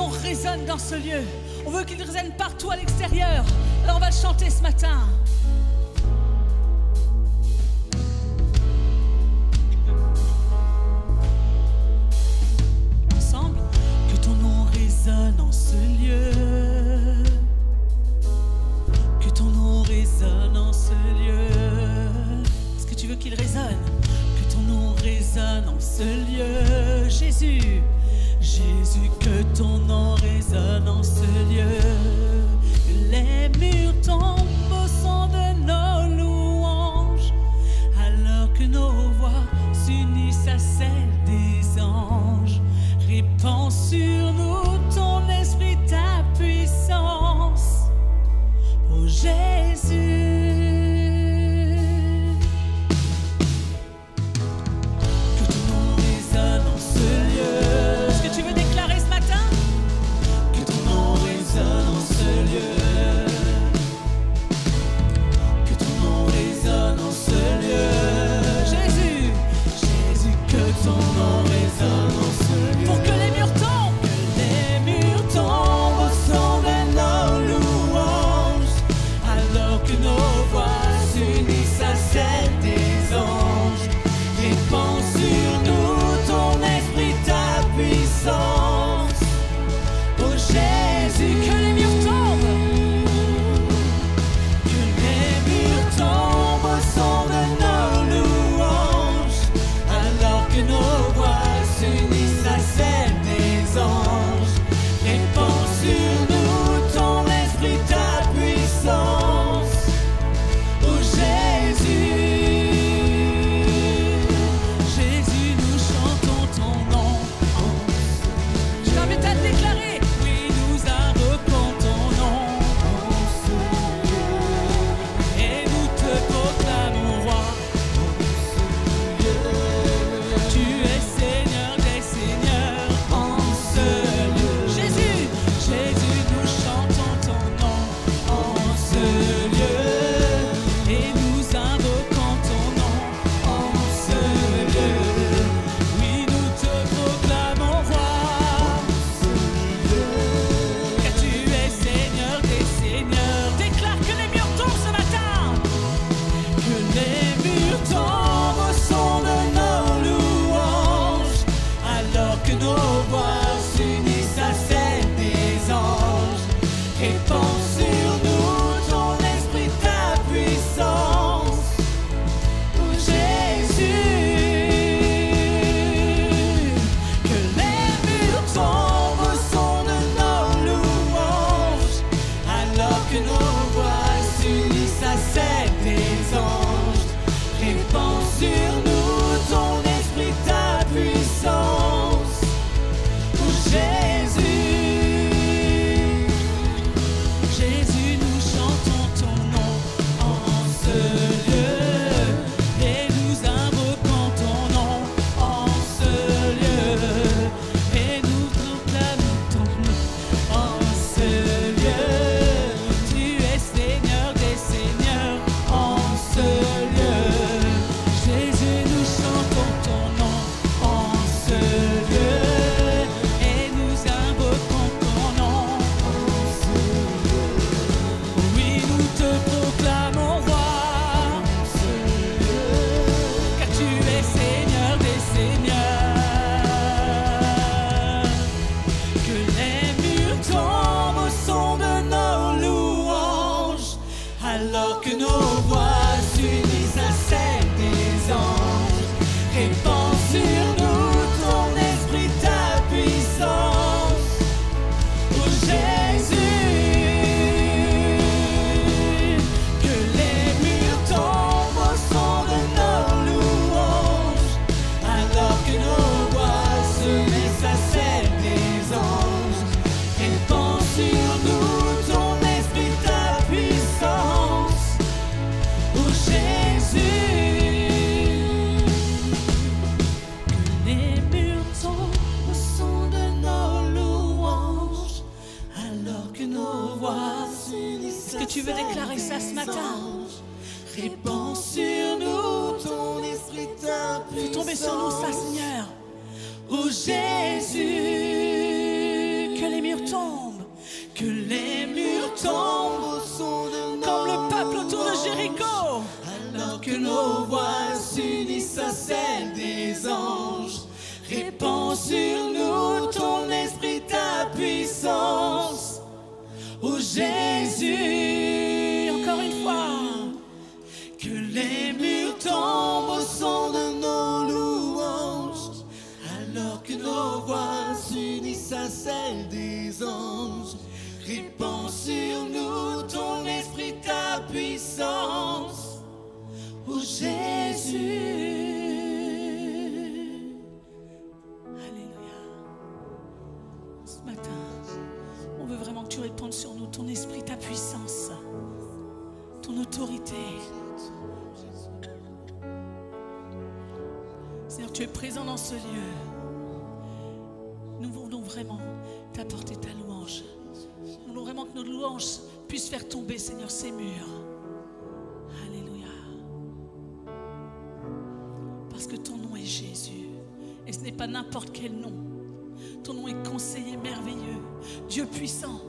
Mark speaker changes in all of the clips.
Speaker 1: nom résonne dans ce lieu. On veut qu'il résonne partout à l'extérieur. Alors on va le chanter ce matin. Ensemble, que ton nom résonne en ce lieu. Que ton nom résonne en ce lieu. Est-ce que tu veux qu'il résonne? Que ton nom résonne en ce lieu. Jésus, Jésus, que ton nom résonne en ce lieu. Les murs tombent au son de nos louanges, alors que nos voix s'unissent à celles des anges. Répands sur nous ton esprit, ta puissance, ô Jésus. Tu veux déclarer ça ce matin? Répands sur nous ton esprit, ta puissance. Fais tomber sur nous ça, Seigneur. Oh Jésus, que les murs que nos voix s'unissent à celles des anges. Répands sur nous ton esprit, ta puissance. Oh Jésus, encore une fois, que les murs tombent au son de nos louanges, alors que nos voix s'unissent à celles des anges. Répands sur nous ton esprit, ta puissance. Oh Jésus. On veut vraiment que tu répandes sur nous ton esprit, ta puissance, ton autorité. Seigneur, tu es présent dans ce lieu. Nous voulons vraiment t'apporter ta louange. Nous voulons vraiment que nos louanges puissent faire tomber, Seigneur, ces murs. Alléluia. Parce que ton nom est Jésus. Et ce n'est pas n'importe quel nom. Ton nom est conseiller merveilleux, Dieu puissant.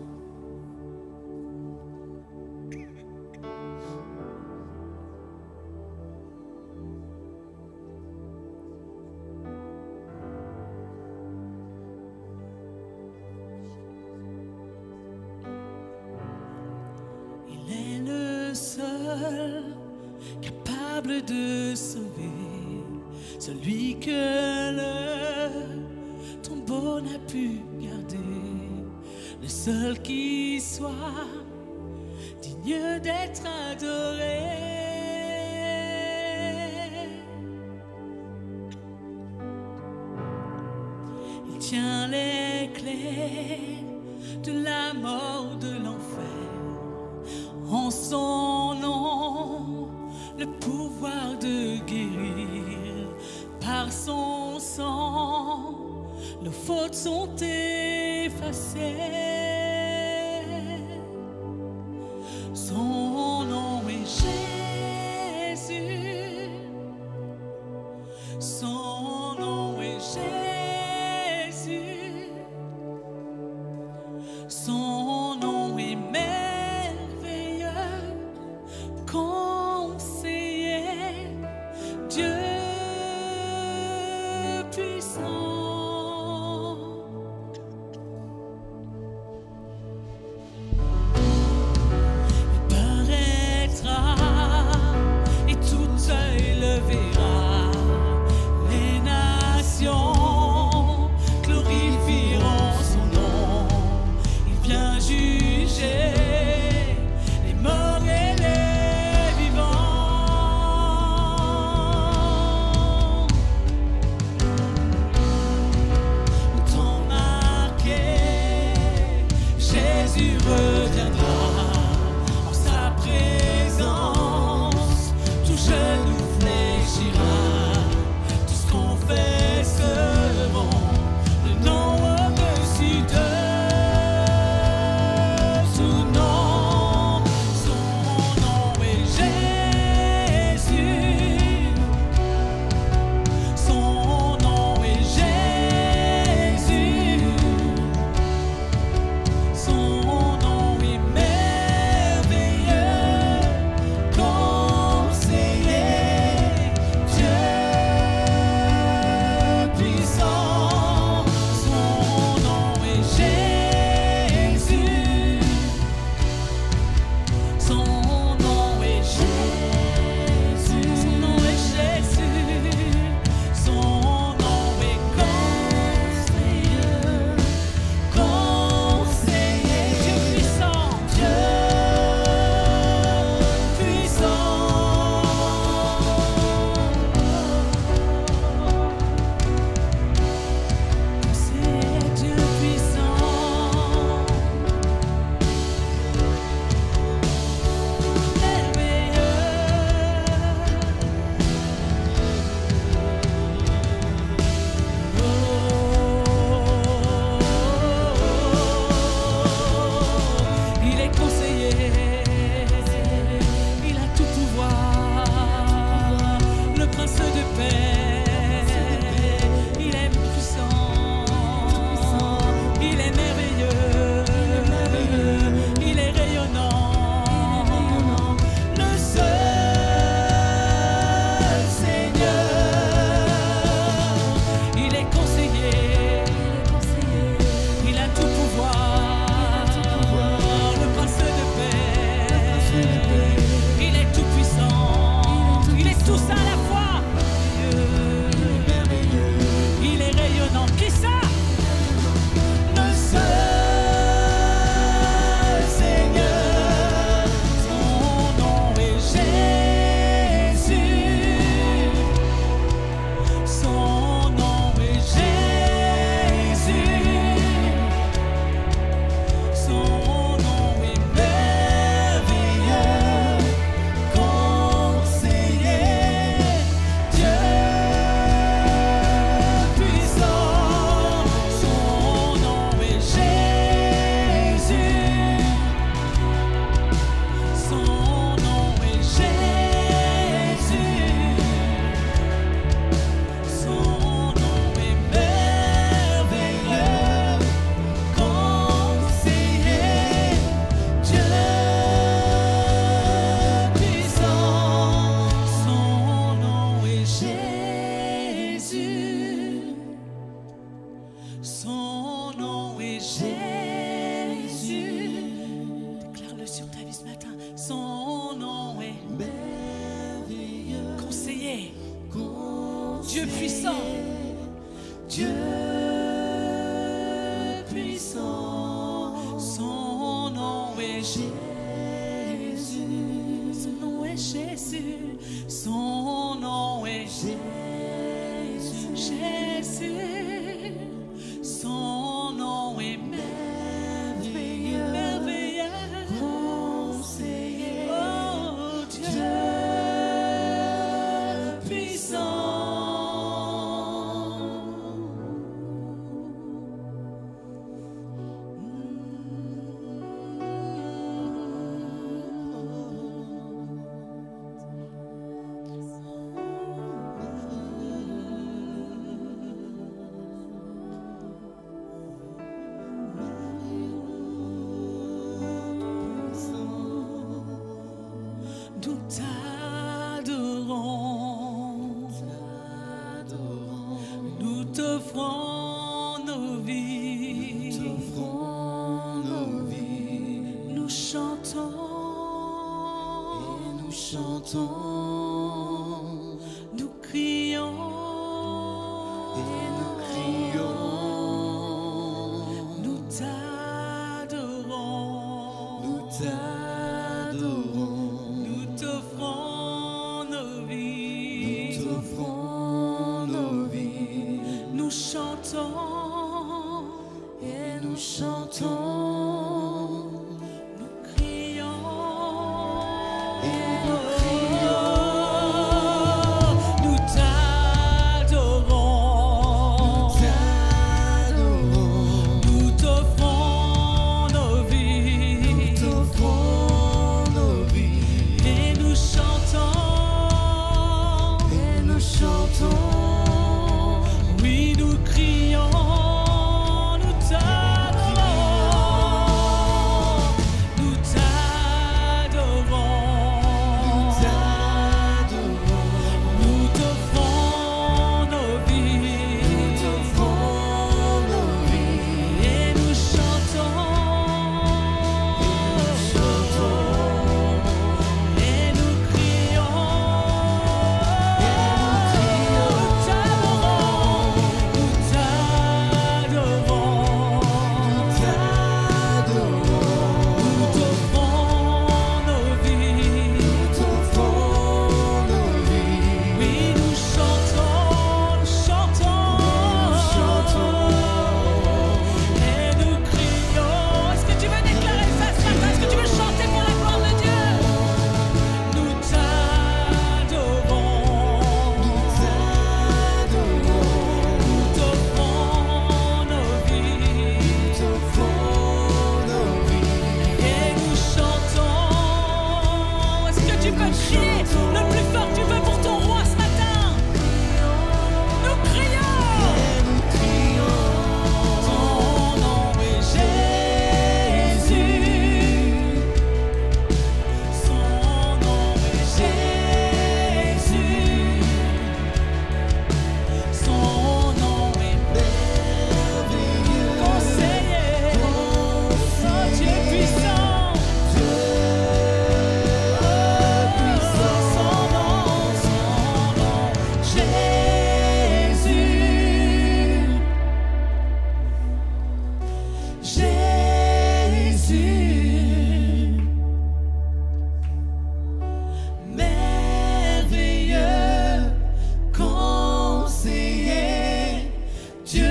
Speaker 1: Il est le seul capable de sauver, celui que ton tombeau n'a pu garder, le seul qui soit digne d'être adoré. Il tient les clés de la mort, de l'enfer. En son nom, le pouvoir de guérir. Par son sang, nos fautes sont effacées. Son nom est Jésus. Son nom est Jésus. Son nom est merveilleux, conseiller, Dieu puissant. Dieu puissant.
Speaker 2: Dieu puissant,
Speaker 1: Son nom est Jésus. Son nom est Jésus. Son nom est Jésus. Jésus. Son nom est merveilleux. Merveilleux.
Speaker 2: conseiller,
Speaker 1: Oh Dieu puissant. Nous t'adorons, nous t'offrons nos vies, nous chantons,
Speaker 2: nous chantons,
Speaker 1: nous crions, nous t'adorons, nous t'offrons nos vies, nous chantons,
Speaker 2: et nous chantons,
Speaker 1: nous crions, nous t'adorons, nous t'offrons nos vies, et nous chantons, oui nous crions, nous t'adorons, nous t'adorons, nous t'offrons nos vies, et nous chantons, et nous crions, nous t'adorons, nous t'offrons nos vies, oui nous chantons, et nous crions. Est-ce que tu veux déclarer ça ce matin? Est-ce que tu veux chanter pour la gloire de Dieu? Nous t'adorons, nous t'offrons nos vies, et nous chantons. Est-ce que tu peux crier le plus fort que tu veux pour ton roi ce matin? Nous crions. Ton nom est Jésus. Son nom est Jésus. Son nom est merveilleux. Conseiller. Oh Dieu puissant. Son nom, Jésus. Jésus, merveilleux conseiller, Dieu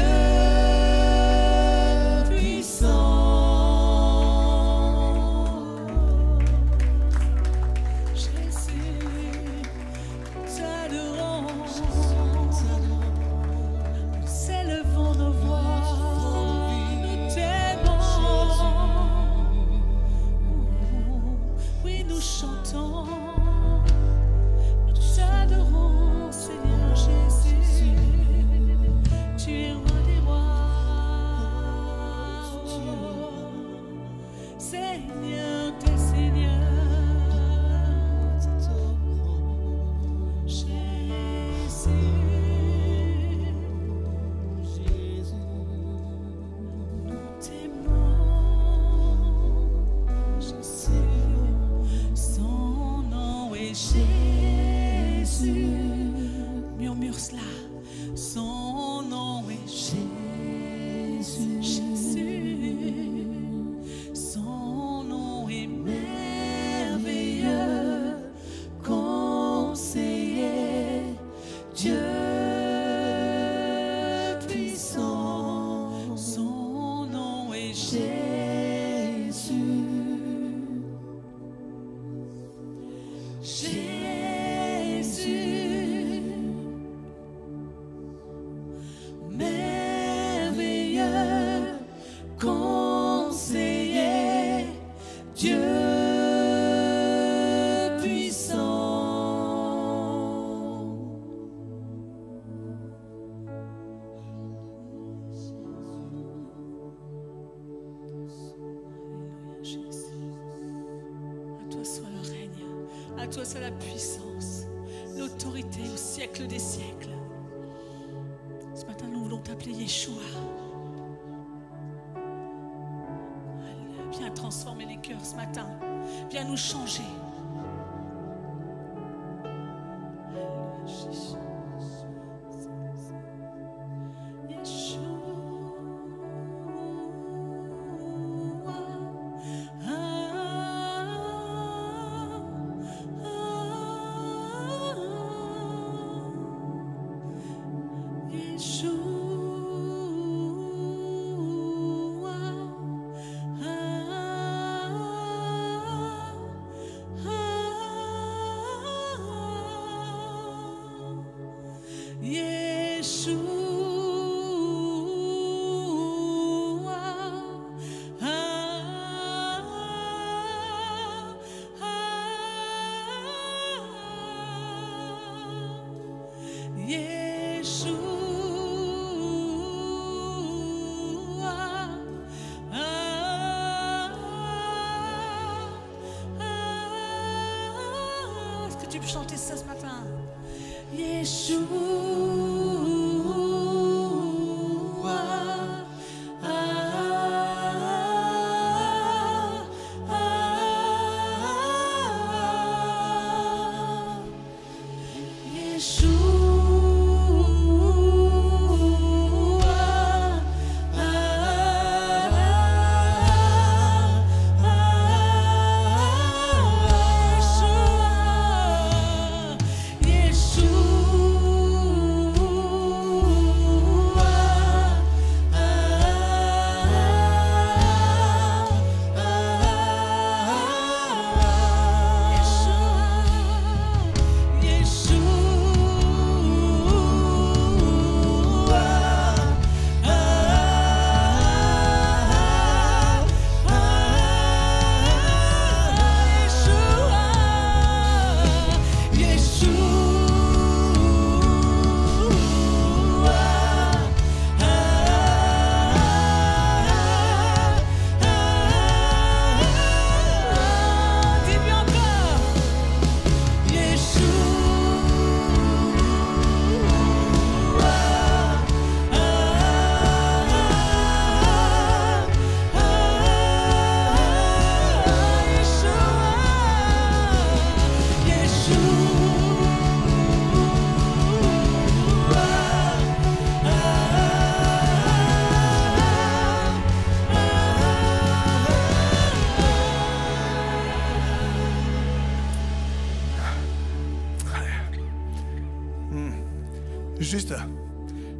Speaker 1: puissant. Jésus, nous t'adorons, nous élevons nos voix, nous t'aimons, oui nous chantons, nous t'adorons, Seigneur Jésus, tu es roi des rois, Seigneur des seigneurs. Jésus, nous t'aimons, Jésus, son nom est Jésus. Murmure cela. son nom est
Speaker 2: Jésus.
Speaker 1: Jésus. Son nom est
Speaker 2: Merveilleux conseiller, Dieu puissant.
Speaker 1: son nom est
Speaker 2: Jésus. Jésus. Merveilleux conseiller, Dieu puissant.
Speaker 1: Alléluia, Jésus. À toi soit le règne, à toi soit la puissance, l'autorité au siècle des siècles. Ce matin, nous voulons t'appeler Yeshua. Alléluia. Viens transformer les cœurs ce matin. Viens nous changer. Alléluia, Jésus. Est-ce que tu peux chanter ça ce matin?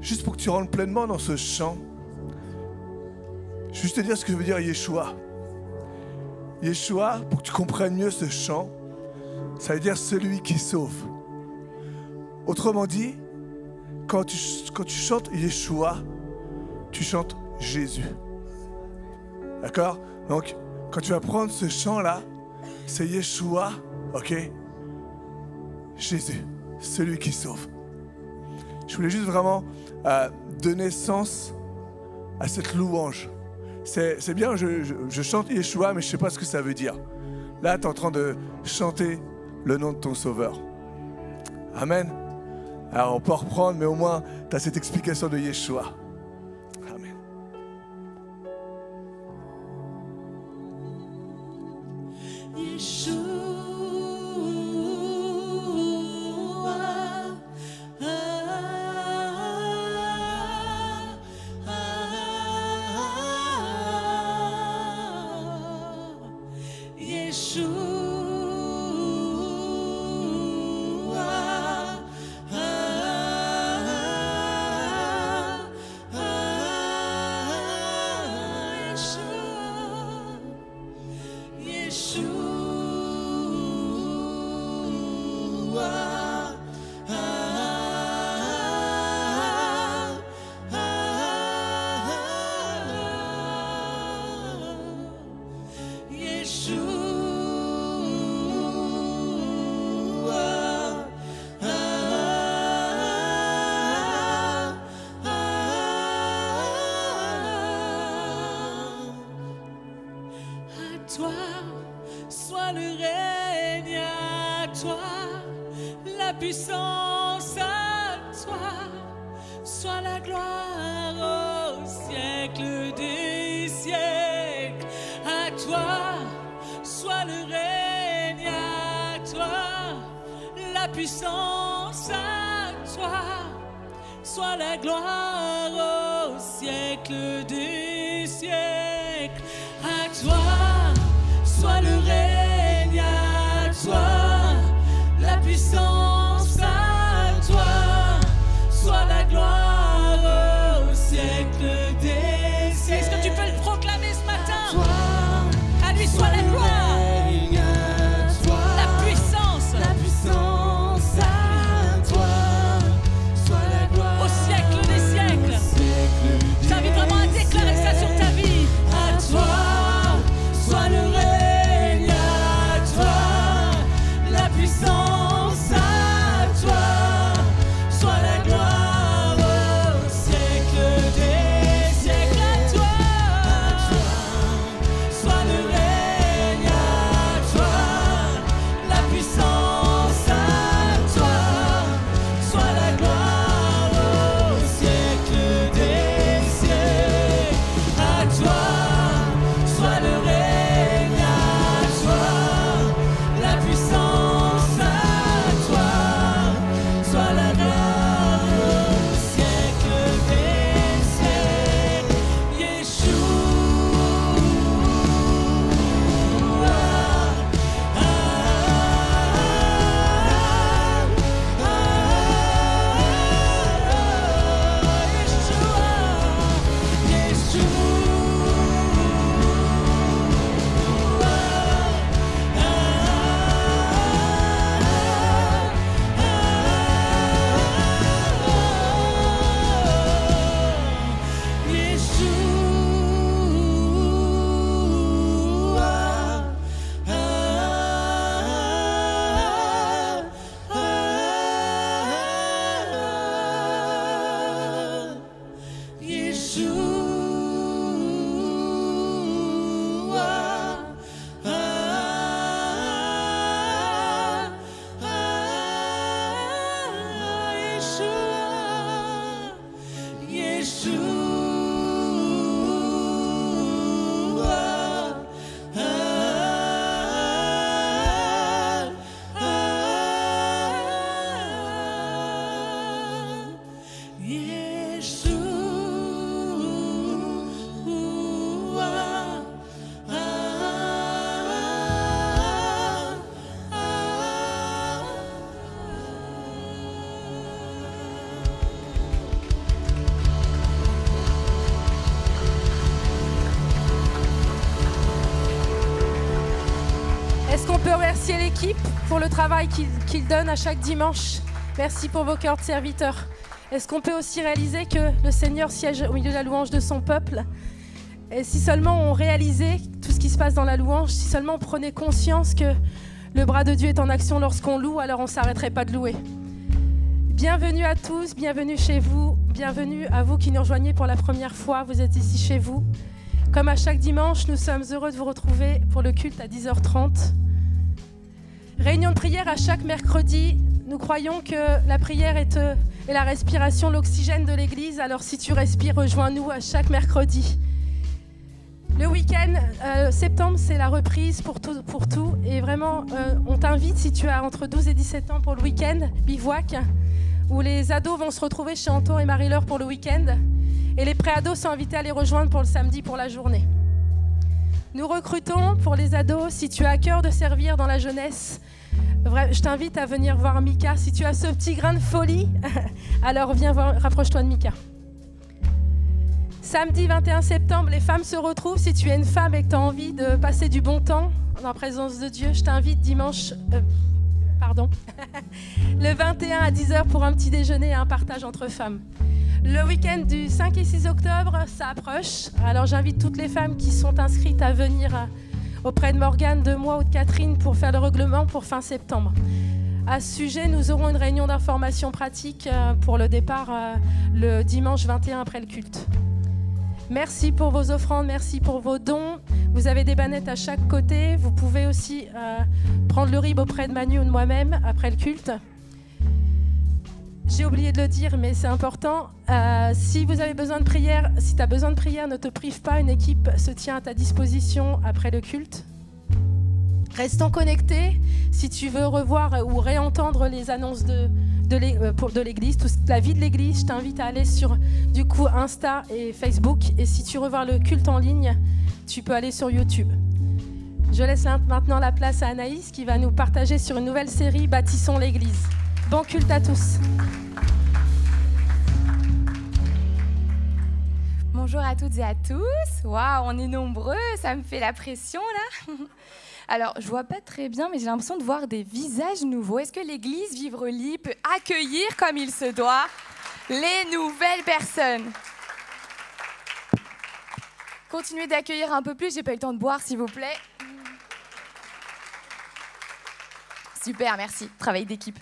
Speaker 3: Juste pour que tu rentres pleinement dans ce chant, je vais juste te dire ce que veut dire Yeshua. Yeshua, pour que tu comprennes mieux ce chant, ça veut dire celui qui sauve. Autrement dit, quand tu chantes Yeshua, tu chantes Jésus. D'accord? Donc, quand tu vas prendre ce chant-là, c'est Yeshua, ok? Jésus, celui qui sauve. Je voulais juste vraiment donner sens à cette louange. C'est bien, je chante Yeshua, mais je ne sais pas ce que ça veut dire. Là, tu es en train de chanter le nom de ton Sauveur. Amen. Alors, on peut reprendre, mais au moins, tu as cette explication de Yeshua. Amen.
Speaker 2: Yeshua.
Speaker 1: la puissance à toi, soit la gloire au siècle des siècles. À toi, soit le règne, à toi, la puissance à toi, soit la gloire au siècle des siècles. À toi, soit le règne, à toi, la puissance à toi, soit la gloire au siècle des siècles. Est-ce que tu peux le proclamer ce matin? À lui soit la gloire.
Speaker 4: Remercier l'équipe pour le travail qu'ils donnent à chaque dimanche. Merci pour vos cœurs de serviteurs. Est-ce qu'on peut aussi réaliser que le Seigneur siège au milieu de la louange de son peuple? Et si seulement on réalisait tout ce qui se passe dans la louange, si seulement on prenait conscience que le bras de Dieu est en action lorsqu'on loue, alors on ne s'arrêterait pas de louer. Bienvenue à tous, bienvenue chez vous, bienvenue à vous qui nous rejoignez pour la première fois. Vous êtes ici chez vous. Comme à chaque dimanche, nous sommes heureux de vous retrouver pour le culte à 10h30. Réunion de prière à chaque mercredi. Nous croyons que la prière est la respiration, l'oxygène de l'Église. Alors si tu respires, rejoins-nous à chaque mercredi. Le week-end, septembre, c'est la reprise pour tout. Et vraiment, on t'invite, si tu as entre 12 et 17 ans, pour le week-end, bivouac, où les ados vont se retrouver chez Anton et Marie-Laure pour le week-end. Et les pré-ados sont invités à les rejoindre pour le samedi, pour la journée. Nous recrutons pour les ados, si tu as à cœur de servir dans la jeunesse, je t'invite à venir voir Mika. Si tu as ce petit grain de folie, alors viens voir, rapproche-toi de Mika. Samedi 21 septembre, les femmes se retrouvent. Si tu es une femme et que tu as envie de passer du bon temps dans la présence de Dieu, je t'invite dimanche, le 21 à 10h pour un petit déjeuner et un partage entre femmes. Le week-end du 5 et 6 octobre, ça approche. Alors j'invite toutes les femmes qui sont inscrites à venir auprès de Morgane, de moi ou de Catherine pour faire le règlement pour fin septembre. À ce sujet, nous aurons une réunion d'information pratique pour le départ le dimanche 21 après le culte. Merci pour vos offrandes, merci pour vos dons. Vous avez des bannettes à chaque côté. Vous pouvez aussi prendre le rib auprès de Manu ou de moi-même après le culte. J'ai oublié de le dire, mais c'est important. Si vous avez besoin de prière, si tu as besoin de prière, ne te prive pas. Une équipe se tient à ta disposition après le culte. Restons connectés. Si tu veux revoir ou réentendre les annonces de l'église, toute la vie de l'église, je t'invite à aller sur du coup Insta et Facebook. Et si tu veux voir le culte en ligne, tu peux aller sur YouTube. Je laisse maintenant la place à Anaïs qui va nous partager sur une nouvelle série Bâtissons l'église. Bon culte à tous.
Speaker 5: Bonjour à toutes et à tous. Waouh, on est nombreux, ça me fait la pression là. Alors, je vois pas très bien, mais j'ai l'impression de voir des visages nouveaux. Est-ce que l'église Vivre-Lit peut accueillir comme il se doit les nouvelles personnes? Continuez d'accueillir un peu plus, j'ai pas eu le temps de boire, s'il vous plaît. Super, merci. Travail d'équipe.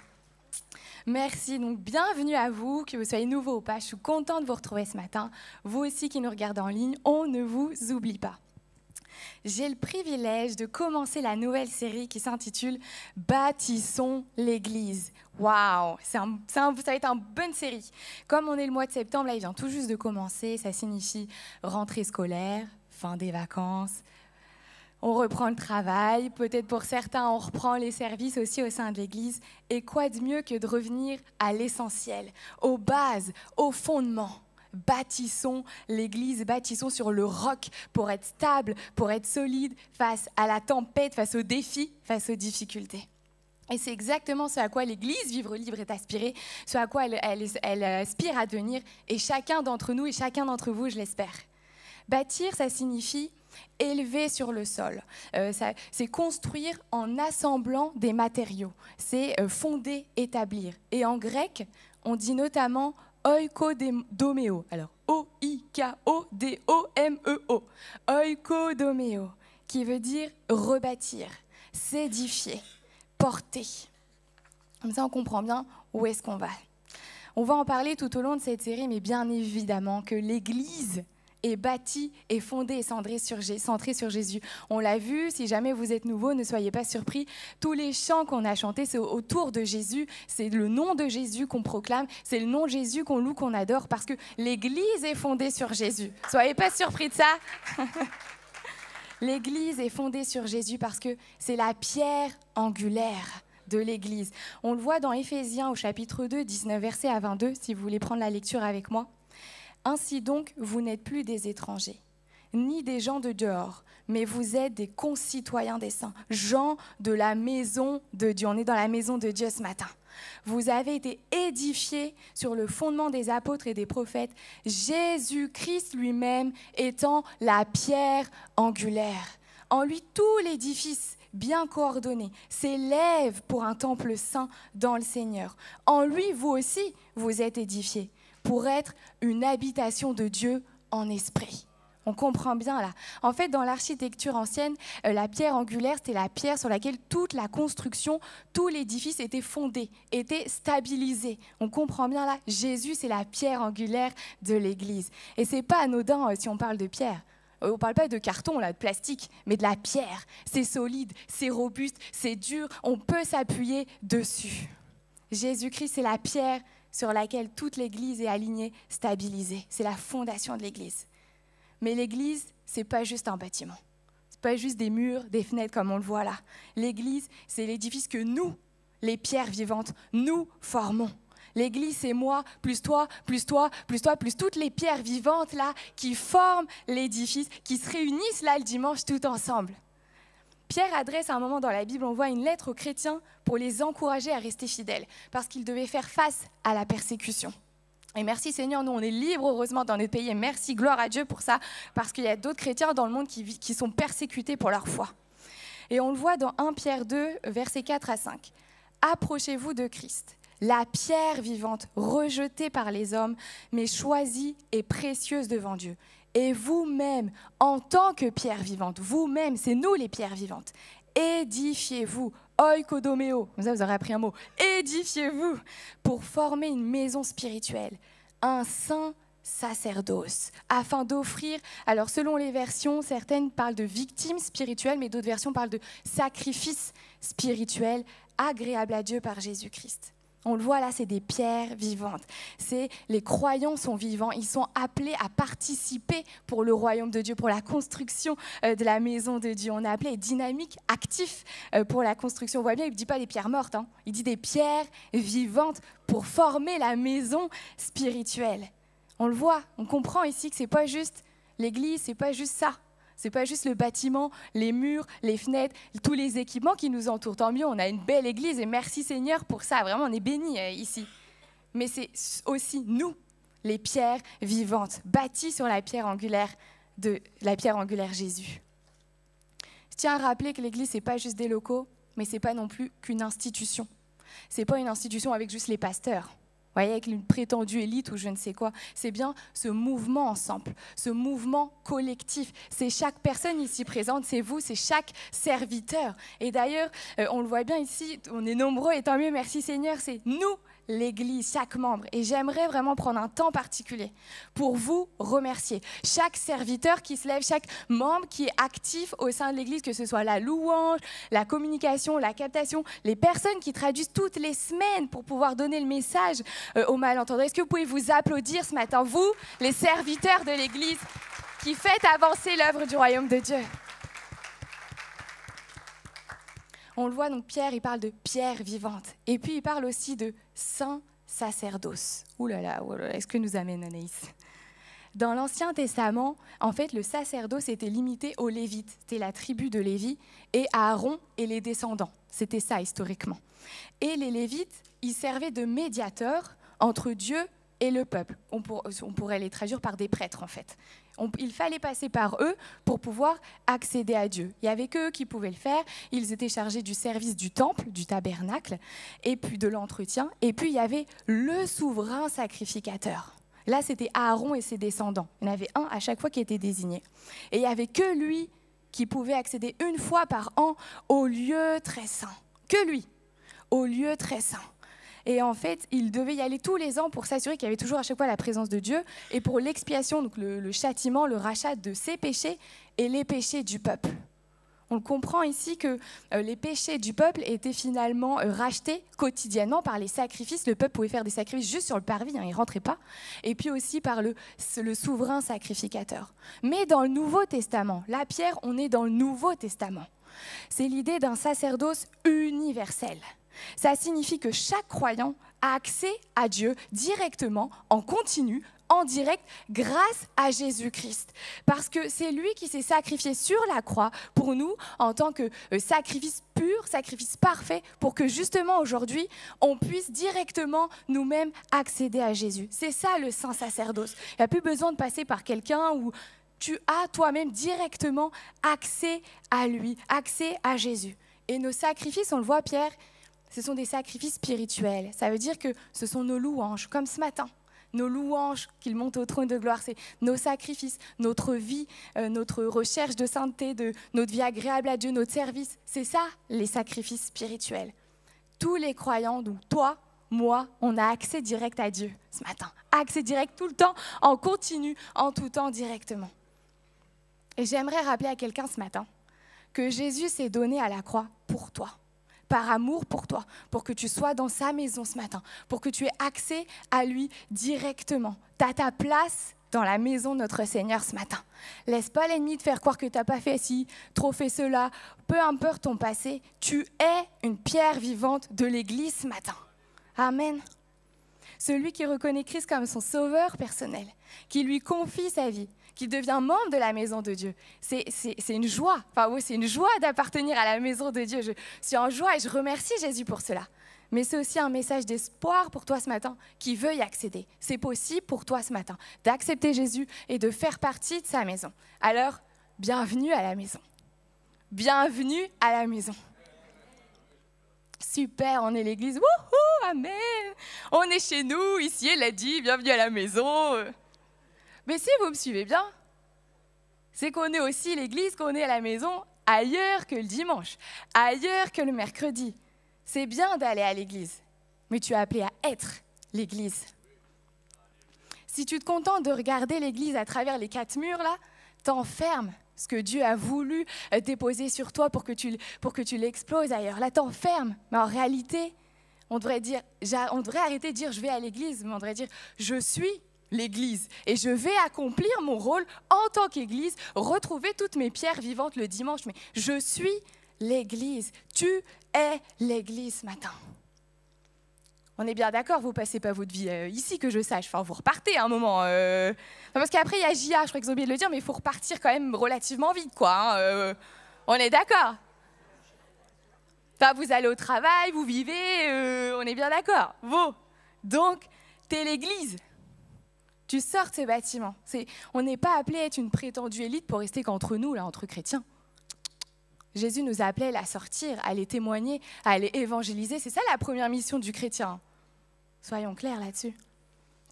Speaker 5: Merci, donc bienvenue à vous, que vous soyez nouveaux ou pas. Je suis contente de vous retrouver ce matin. Vous aussi qui nous regardez en ligne, on ne vous oublie pas. J'ai le privilège de commencer la nouvelle série qui s'intitule « Bâtissons l'Église ». Waouh, ça va être une bonne série. Comme on est le mois de septembre, là, il vient tout juste de commencer, ça signifie rentrée scolaire, fin des vacances. On reprend le travail, peut-être pour certains, on reprend les services aussi au sein de l'Église. Et quoi de mieux que de revenir à l'essentiel, aux bases, aux fondements. Bâtissons l'Église, bâtissons sur le roc pour être stable, pour être solide face à la tempête, face aux défis, face aux difficultés. Et c'est exactement ce à quoi l'Église Vivre Libre est aspirée, ce à quoi elle aspire à devenir, et chacun d'entre nous et chacun d'entre vous, je l'espère. Bâtir, ça signifie élever sur le sol. C'est construire en assemblant des matériaux. C'est fonder, établir. Et en grec, on dit notamment oikodomeo. Alors, O-I-K-O-D-O-M-E-O. Oikodomeo, qui veut dire rebâtir, s'édifier, porter. Comme ça, on comprend bien où est-ce qu'on va. On va en parler tout au long de cette série, mais bien évidemment que l'Église est bâtie et fondée et centrée sur Jésus. On l'a vu, si jamais vous êtes nouveau, ne soyez pas surpris. Tous les chants qu'on a chantés, c'est autour de Jésus. C'est le nom de Jésus qu'on proclame. C'est le nom de Jésus qu'on loue, qu'on adore, parce que l'Église est fondée sur Jésus. Soyez pas surpris de ça. L'Église est fondée sur Jésus parce que c'est la pierre angulaire de l'Église. On le voit dans Éphésiens au chapitre 2, 19 versets à 22, si vous voulez prendre la lecture avec moi. Ainsi donc, vous n'êtes plus des étrangers, ni des gens de dehors, mais vous êtes des concitoyens des saints, gens de la maison de Dieu. On est dans la maison de Dieu ce matin. Vous avez été édifiés sur le fondement des apôtres et des prophètes, Jésus-Christ lui-même étant la pierre angulaire. En lui, tout l'édifice bien coordonné s'élève pour un temple saint dans le Seigneur. En lui, vous aussi, vous êtes édifiés pour être une habitation de Dieu en esprit. On comprend bien là. En fait, dans l'architecture ancienne, la pierre angulaire, c'était la pierre sur laquelle toute la construction, tout l'édifice était fondé, était stabilisé. On comprend bien là, Jésus, c'est la pierre angulaire de l'Église. Et c'est pas anodin si on parle de pierre. On ne parle pas de carton, là, de plastique, mais de la pierre. C'est solide, c'est robuste, c'est dur, on peut s'appuyer dessus. Jésus-Christ, c'est la pierre sur laquelle toute l'Église est alignée, stabilisée. C'est la fondation de l'Église. Mais l'Église, ce n'est pas juste un bâtiment. Ce n'est pas juste des murs, des fenêtres comme on le voit là. L'Église, c'est l'édifice que nous, les pierres vivantes, nous formons. L'Église, c'est moi, plus toi, plus toi, plus toi, plus toutes les pierres vivantes là qui forment l'édifice, qui se réunissent là le dimanche tout ensemble. Pierre adresse à un moment dans la Bible, on voit une lettre aux chrétiens pour les encourager à rester fidèles, parce qu'ils devaient faire face à la persécution. Et merci Seigneur, nous on est libres heureusement dans notre pays, et merci, gloire à Dieu pour ça, parce qu'il y a d'autres chrétiens dans le monde qui sont persécutés pour leur foi. Et on le voit dans 1 Pierre 2, versets 4 à 5. « Approchez-vous de Christ, la pierre vivante, rejetée par les hommes, mais choisie et précieuse devant Dieu. Et vous-même, en tant que pierre vivante, vous-même, c'est nous les pierres vivantes, édifiez-vous, oikodomeo, comme ça vous aurez appris un mot, édifiez-vous pour former une maison spirituelle, un saint sacerdoce, afin d'offrir, alors selon les versions, certaines parlent de victimes spirituelles, mais d'autres versions parlent de sacrifices spirituels agréables à Dieu par Jésus-Christ. On le voit là, c'est des pierres vivantes. Les croyants sont vivants, ils sont appelés à participer pour le royaume de Dieu, pour la construction de la maison de Dieu. On est appelé dynamique, actif pour la construction. On voit bien, il ne dit pas des pierres mortes, hein. Il dit des pierres vivantes pour former la maison spirituelle. On le voit, on comprend ici que ce n'est pas juste l'église, ce n'est pas juste ça. Ce n'est pas juste le bâtiment, les murs, les fenêtres, tous les équipements qui nous entourent. Tant mieux, on a une belle église et merci Seigneur pour ça. Vraiment, on est bénis ici. Mais c'est aussi nous, les pierres vivantes, bâties sur la pierre angulaire Jésus. Je tiens à rappeler que l'église, ce n'est pas juste des locaux, mais ce n'est pas non plus qu'une institution. Ce n'est pas une institution avec juste les pasteurs. Vous voyez, avec une prétendue élite ou je ne sais quoi, c'est bien ce mouvement ensemble, ce mouvement collectif. C'est chaque personne ici présente, c'est vous, c'est chaque serviteur. Et d'ailleurs, on le voit bien ici, on est nombreux et tant mieux, merci Seigneur, c'est nous, l'Église, chaque membre. Et j'aimerais vraiment prendre un temps particulier pour vous remercier. Chaque serviteur qui se lève, chaque membre qui est actif au sein de l'Église, que ce soit la louange, la communication, la captation, les personnes qui traduisent toutes les semaines pour pouvoir donner le message aux malentendants. Est-ce que vous pouvez vous applaudir ce matin, vous, les serviteurs de l'Église, qui faites avancer l'œuvre du royaume de Dieu? On le voit, donc Pierre, il parle de pierre vivante. Et puis, il parle aussi de saint sacerdoce. Ouh là là, est-ce que nous amène Anaïs? Dans l'Ancien Testament, en fait, le sacerdoce était limité aux Lévites. C'était la tribu de Lévi et à Aaron et les descendants. C'était ça, historiquement. Et les Lévites, ils servaient de médiateurs entre Dieu et le peuple. On pourrait les traduire par des prêtres, en fait. Il fallait passer par eux pour pouvoir accéder à Dieu. Il n'y avait qu'eux qui pouvaient le faire. Ils étaient chargés du service du temple, du tabernacle, et puis de l'entretien. Et puis, il y avait le souverain sacrificateur. Là, c'était Aaron et ses descendants. Il y en avait un à chaque fois qui était désigné. Et il n'y avait que lui qui pouvait accéder une fois par an au lieu très saint. Que lui, au lieu très saint. Et en fait, il devait y aller tous les ans pour s'assurer qu'il y avait toujours à chaque fois la présence de Dieu et pour l'expiation, donc le châtiment, le rachat de ses péchés et les péchés du peuple. On comprend ici que les péchés du peuple étaient finalement rachetés quotidiennement par les sacrifices. Le peuple pouvait faire des sacrifices juste sur le parvis, il ne rentrait pas. Et puis aussi par le souverain sacrificateur. Mais dans le Nouveau Testament, la pierre, on est dans le Nouveau Testament. C'est l'idée d'un sacerdoce universel. Ça signifie que chaque croyant a accès à Dieu directement, en continu, en direct, grâce à Jésus-Christ. Parce que c'est lui qui s'est sacrifié sur la croix pour nous en tant que sacrifice pur, sacrifice parfait, pour que justement aujourd'hui, on puisse directement nous-mêmes accéder à Jésus. C'est ça le saint sacerdoce. Il n'y a plus besoin de passer par quelqu'un où tu as toi-même directement accès à lui, accès à Jésus. Et nos sacrifices, on le voit Pierre, ce sont des sacrifices spirituels. Ça veut dire que ce sont nos louanges, comme ce matin. Nos louanges qu'il monte au trône de gloire, c'est nos sacrifices, notre vie, notre recherche de sainteté, de notre vie agréable à Dieu, notre service. C'est ça, les sacrifices spirituels. Tous les croyants, donc toi, moi, on a accès direct à Dieu ce matin. Accès direct tout le temps, en continu, en tout temps, directement. Et j'aimerais rappeler à quelqu'un ce matin que Jésus s'est donné à la croix pour toi. Par amour pour toi, pour que tu sois dans sa maison ce matin, pour que tu aies accès à lui directement. Tu as ta place dans la maison de notre Seigneur ce matin. Laisse pas l'ennemi te faire croire que tu n'as pas fait ci, trop fait cela, peu importe ton passé, tu es une pierre vivante de l'Église ce matin. Amen. Celui qui reconnaît Christ comme son sauveur personnel, qui lui confie sa vie, qui devient membre de la maison de Dieu. C'est une joie. Enfin, oui, c'est une joie d'appartenir à la maison de Dieu. Je suis en joie et je remercie Jésus pour cela. Mais c'est aussi un message d'espoir pour toi ce matin qui veut y accéder. C'est possible pour toi ce matin d'accepter Jésus et de faire partie de sa maison. Alors, bienvenue à la maison. Bienvenue à la maison. Super, on est l'église. Wouhou, amen. On est chez nous, ici, elle l'a dit, bienvenue à la maison. Mais si vous me suivez bien, c'est qu'on est aussi l'église, qu'on est à la maison ailleurs que le dimanche, ailleurs que le mercredi. C'est bien d'aller à l'église, mais tu es appelé à être l'église. Si tu te contentes de regarder l'église à travers les 4 murs, là, t'enfermes ce que Dieu a voulu déposer sur toi pour que tu l'exploses ailleurs. Là, t'enfermes. Mais en réalité, On devrait arrêter de dire je vais à l'église, mais on devrait dire je suis l'église et je vais accomplir mon rôle en tant qu'église, retrouver toutes mes pierres vivantes le dimanche. Mais je suis l'église. Tu es l'église ce matin. On est bien d'accord, vous ne passez pas votre vie ici que je sache. Enfin, vous repartez à un moment. Parce qu'après, il y a JA, je crois qu'ils ont oublié de le dire, mais il faut repartir quand même relativement vite, quoi. On est d'accord. Enfin, vous allez au travail, vous vivez, on est bien d'accord. Vous. Donc, tu es l'église. Tu sors de ce bâtiment. On n'est pas appelé à être une prétendue élite pour rester qu'entre nous, là, entre chrétiens. Jésus nous a appelés à la sortir, à aller témoigner, à aller évangéliser. C'est ça la première mission du chrétien. Soyons clairs là-dessus.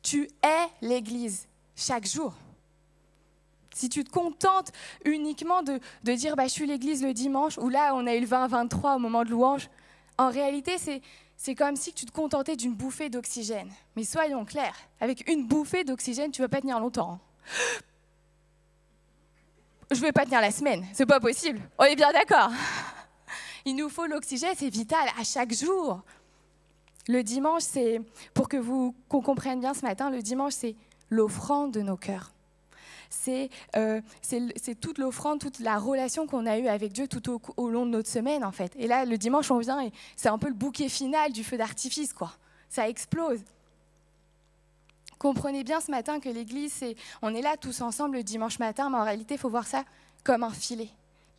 Speaker 5: Tu es l'église chaque jour. Si tu te contentes uniquement de dire je suis l'église le dimanche, ou là on a eu le 20-23 au moment de louange, en réalité c'est comme si tu te contentais d'une bouffée d'oxygène. Mais soyons clairs, avec une bouffée d'oxygène, tu ne vas pas tenir longtemps. Je ne vais pas tenir la semaine, c'est pas possible. On est bien d'accord. Il nous faut l'oxygène, c'est vital à chaque jour. Le dimanche, c'est, pour qu'on comprenne bien ce matin, le dimanche c'est l'offrande de nos cœurs. C'est toute l'offrande, toute la relation qu'on a eue avec Dieu tout au long de notre semaine, en fait. Et là, le dimanche, on vient et c'est un peu le bouquet final du feu d'artifice, quoi. Ça explose. Comprenez bien ce matin que l'église, on est là tous ensemble le dimanche matin, mais en réalité, il faut voir ça comme un filet.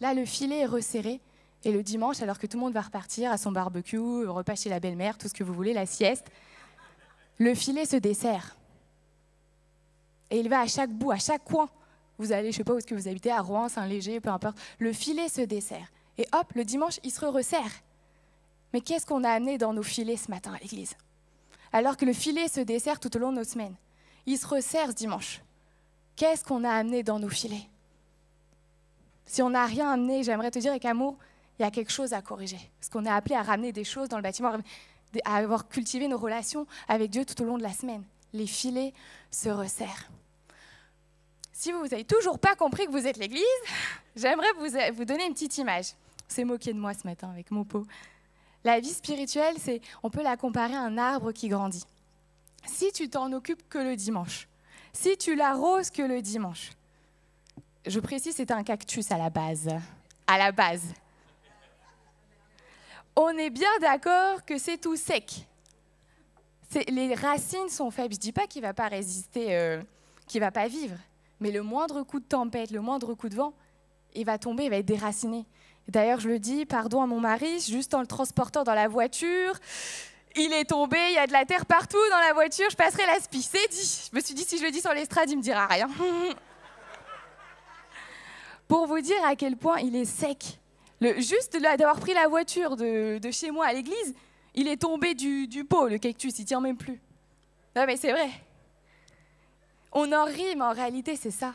Speaker 5: Là, le filet est resserré. Et le dimanche, alors que tout le monde va repartir à son barbecue, repas chez la belle-mère, tout ce que vous voulez, la sieste, le filet se dessert. Et il va à chaque bout, à chaque coin. Vous allez, je ne sais pas où est-ce que vous habitez, à Rouen, Saint-Léger, peu importe. Le filet se dessert. Et hop, le dimanche, il se resserre. Mais qu'est-ce qu'on a amené dans nos filets ce matin à l'église? Alors que le filet se dessert tout au long de nos semaines. Il se resserre ce dimanche. Qu'est-ce qu'on a amené dans nos filets? Si on n'a rien amené, j'aimerais te dire avec amour, il y a quelque chose à corriger. Parce qu'on est appelé à ramener des choses dans le bâtiment, à avoir cultivé nos relations avec Dieu tout au long de la semaine. Les filets se resserrent. Si vous n'avez toujours pas compris que vous êtes l'église, j'aimerais vous donner une petite image. On s'est moqué de moi ce matin avec mon pot. La vie spirituelle, on peut la comparer à un arbre qui grandit. Si tu t'en occupes que le dimanche, si tu l'arroses que le dimanche, je précise, c'est un cactus à la base. À la base. On est bien d'accord que c'est tout sec. Les racines sont faibles. Je ne dis pas qu'il ne va pas résister, qu'il ne va pas vivre. Mais le moindre coup de tempête, le moindre coup de vent, il va tomber, il va être déraciné. D'ailleurs, je le dis, pardon à mon mari, juste en le transportant dans la voiture, il est tombé, il y a de la terre partout dans la voiture, je passerai l'aspi, c'est dit. Je me suis dit, si je le dis sur l'estrade, il ne me dira rien. Pour vous dire à quel point il est sec. Juste d'avoir pris la voiture de chez moi à l'église, il est tombé du pot, le cactus, il ne tient même plus. Non mais c'est vrai. On en rit, mais en réalité, c'est ça.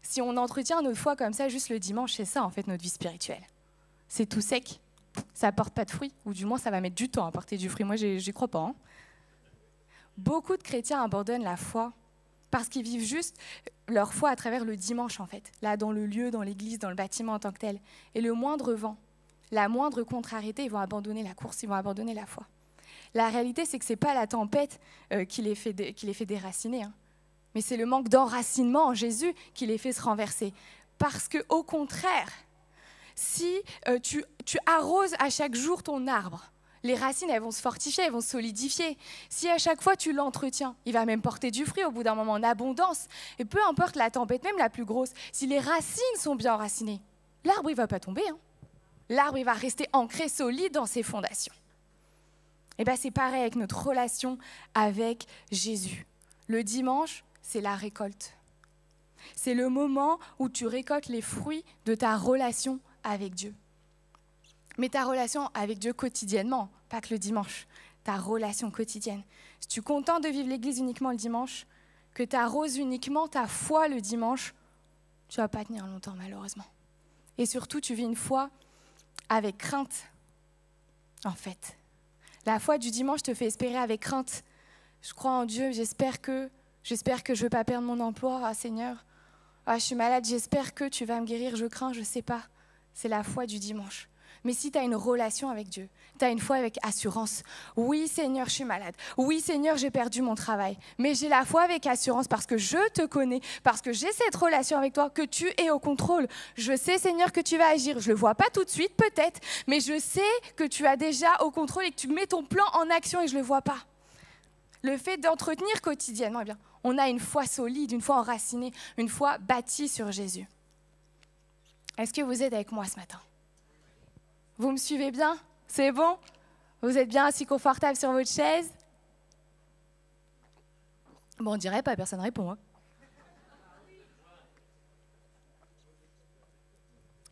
Speaker 5: Si on entretient notre foi comme ça, juste le dimanche, c'est ça, en fait, notre vie spirituelle. C'est tout sec, ça ne porte pas de fruits, ou du moins, ça va mettre du temps à porter du fruit. Moi, j'y crois pas. Hein. Beaucoup de chrétiens abandonnent la foi parce qu'ils vivent juste leur foi à travers le dimanche, en fait. Là, dans le lieu, dans l'église, dans le bâtiment en tant que tel. Et le moindre vent, la moindre contrariété, ils vont abandonner la course, ils vont abandonner la foi. La réalité, c'est que ce n'est pas la tempête qui les fait déraciner, hein. Mais c'est le manque d'enracinement en Jésus qui les fait se renverser. Parce qu'au contraire, si tu arroses à chaque jour ton arbre, les racines, elles vont se fortifier, elles vont se solidifier. Si à chaque fois tu l'entretiens, il va même porter du fruit au bout d'un moment en abondance. Et peu importe la tempête, même la plus grosse, si les racines sont bien enracinées, l'arbre, il ne va pas tomber. Hein. L'arbre, il va rester ancré solide dans ses fondations. Et bien, c'est pareil avec notre relation avec Jésus. Le dimanche, c'est la récolte. C'est le moment où tu récoltes les fruits de ta relation avec Dieu. Mais ta relation avec Dieu quotidiennement, pas que le dimanche, ta relation quotidienne. Si tu es content de vivre l'église uniquement le dimanche, que tu arroses uniquement ta foi le dimanche, tu ne vas pas tenir longtemps malheureusement. Et surtout, tu vis une foi avec crainte, en fait. La foi du dimanche te fait espérer avec crainte. Je crois en Dieu, j'espère que je ne vais pas perdre mon emploi. Ah Seigneur, je suis malade, j'espère que tu vas me guérir, je crains, je ne sais pas. C'est la foi du dimanche. Mais si tu as une relation avec Dieu, tu as une foi avec assurance. Oui, Seigneur, je suis malade. Oui, Seigneur, j'ai perdu mon travail. Mais j'ai la foi avec assurance parce que je te connais, parce que j'ai cette relation avec toi, que tu es au contrôle. Je sais, Seigneur, que tu vas agir. Je ne le vois pas tout de suite, peut-être, mais je sais que tu as déjà au contrôle et que tu mets ton plan en action et je ne le vois pas. Le fait d'entretenir quotidiennement, eh bien, on a une foi solide, une foi enracinée, une foi bâtie sur Jésus. Est-ce que vous êtes avec moi ce matin? Vous me suivez bien? C'est bon? Vous êtes bien assis confortable sur votre chaise? Bon, on dirait pas, personne ne répond. Hein.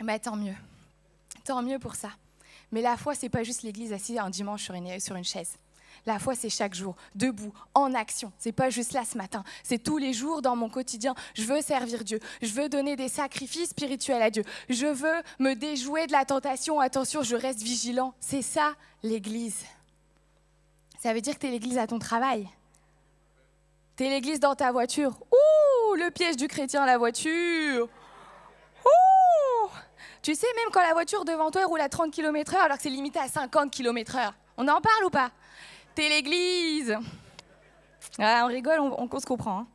Speaker 5: Mais tant mieux pour ça. Mais la foi, c'est pas juste l'église assise un dimanche sur une chaise. La foi, c'est chaque jour, debout, en action. C'est pas juste là ce matin, c'est tous les jours dans mon quotidien. Je veux servir Dieu, je veux donner des sacrifices spirituels à Dieu. Je veux me déjouer de la tentation. Attention, je reste vigilant. C'est ça, l'église. Ça veut dire que tu es l'église à ton travail. Tu es l'église dans ta voiture. Ouh, le piège du chrétien, la voiture. Ouh, tu sais, même quand la voiture devant toi roule à 30 km/h alors que c'est limité à 50 km/h. On en parle ou pas? T'es l'église. Ah, on rigole, on se comprend. Hein.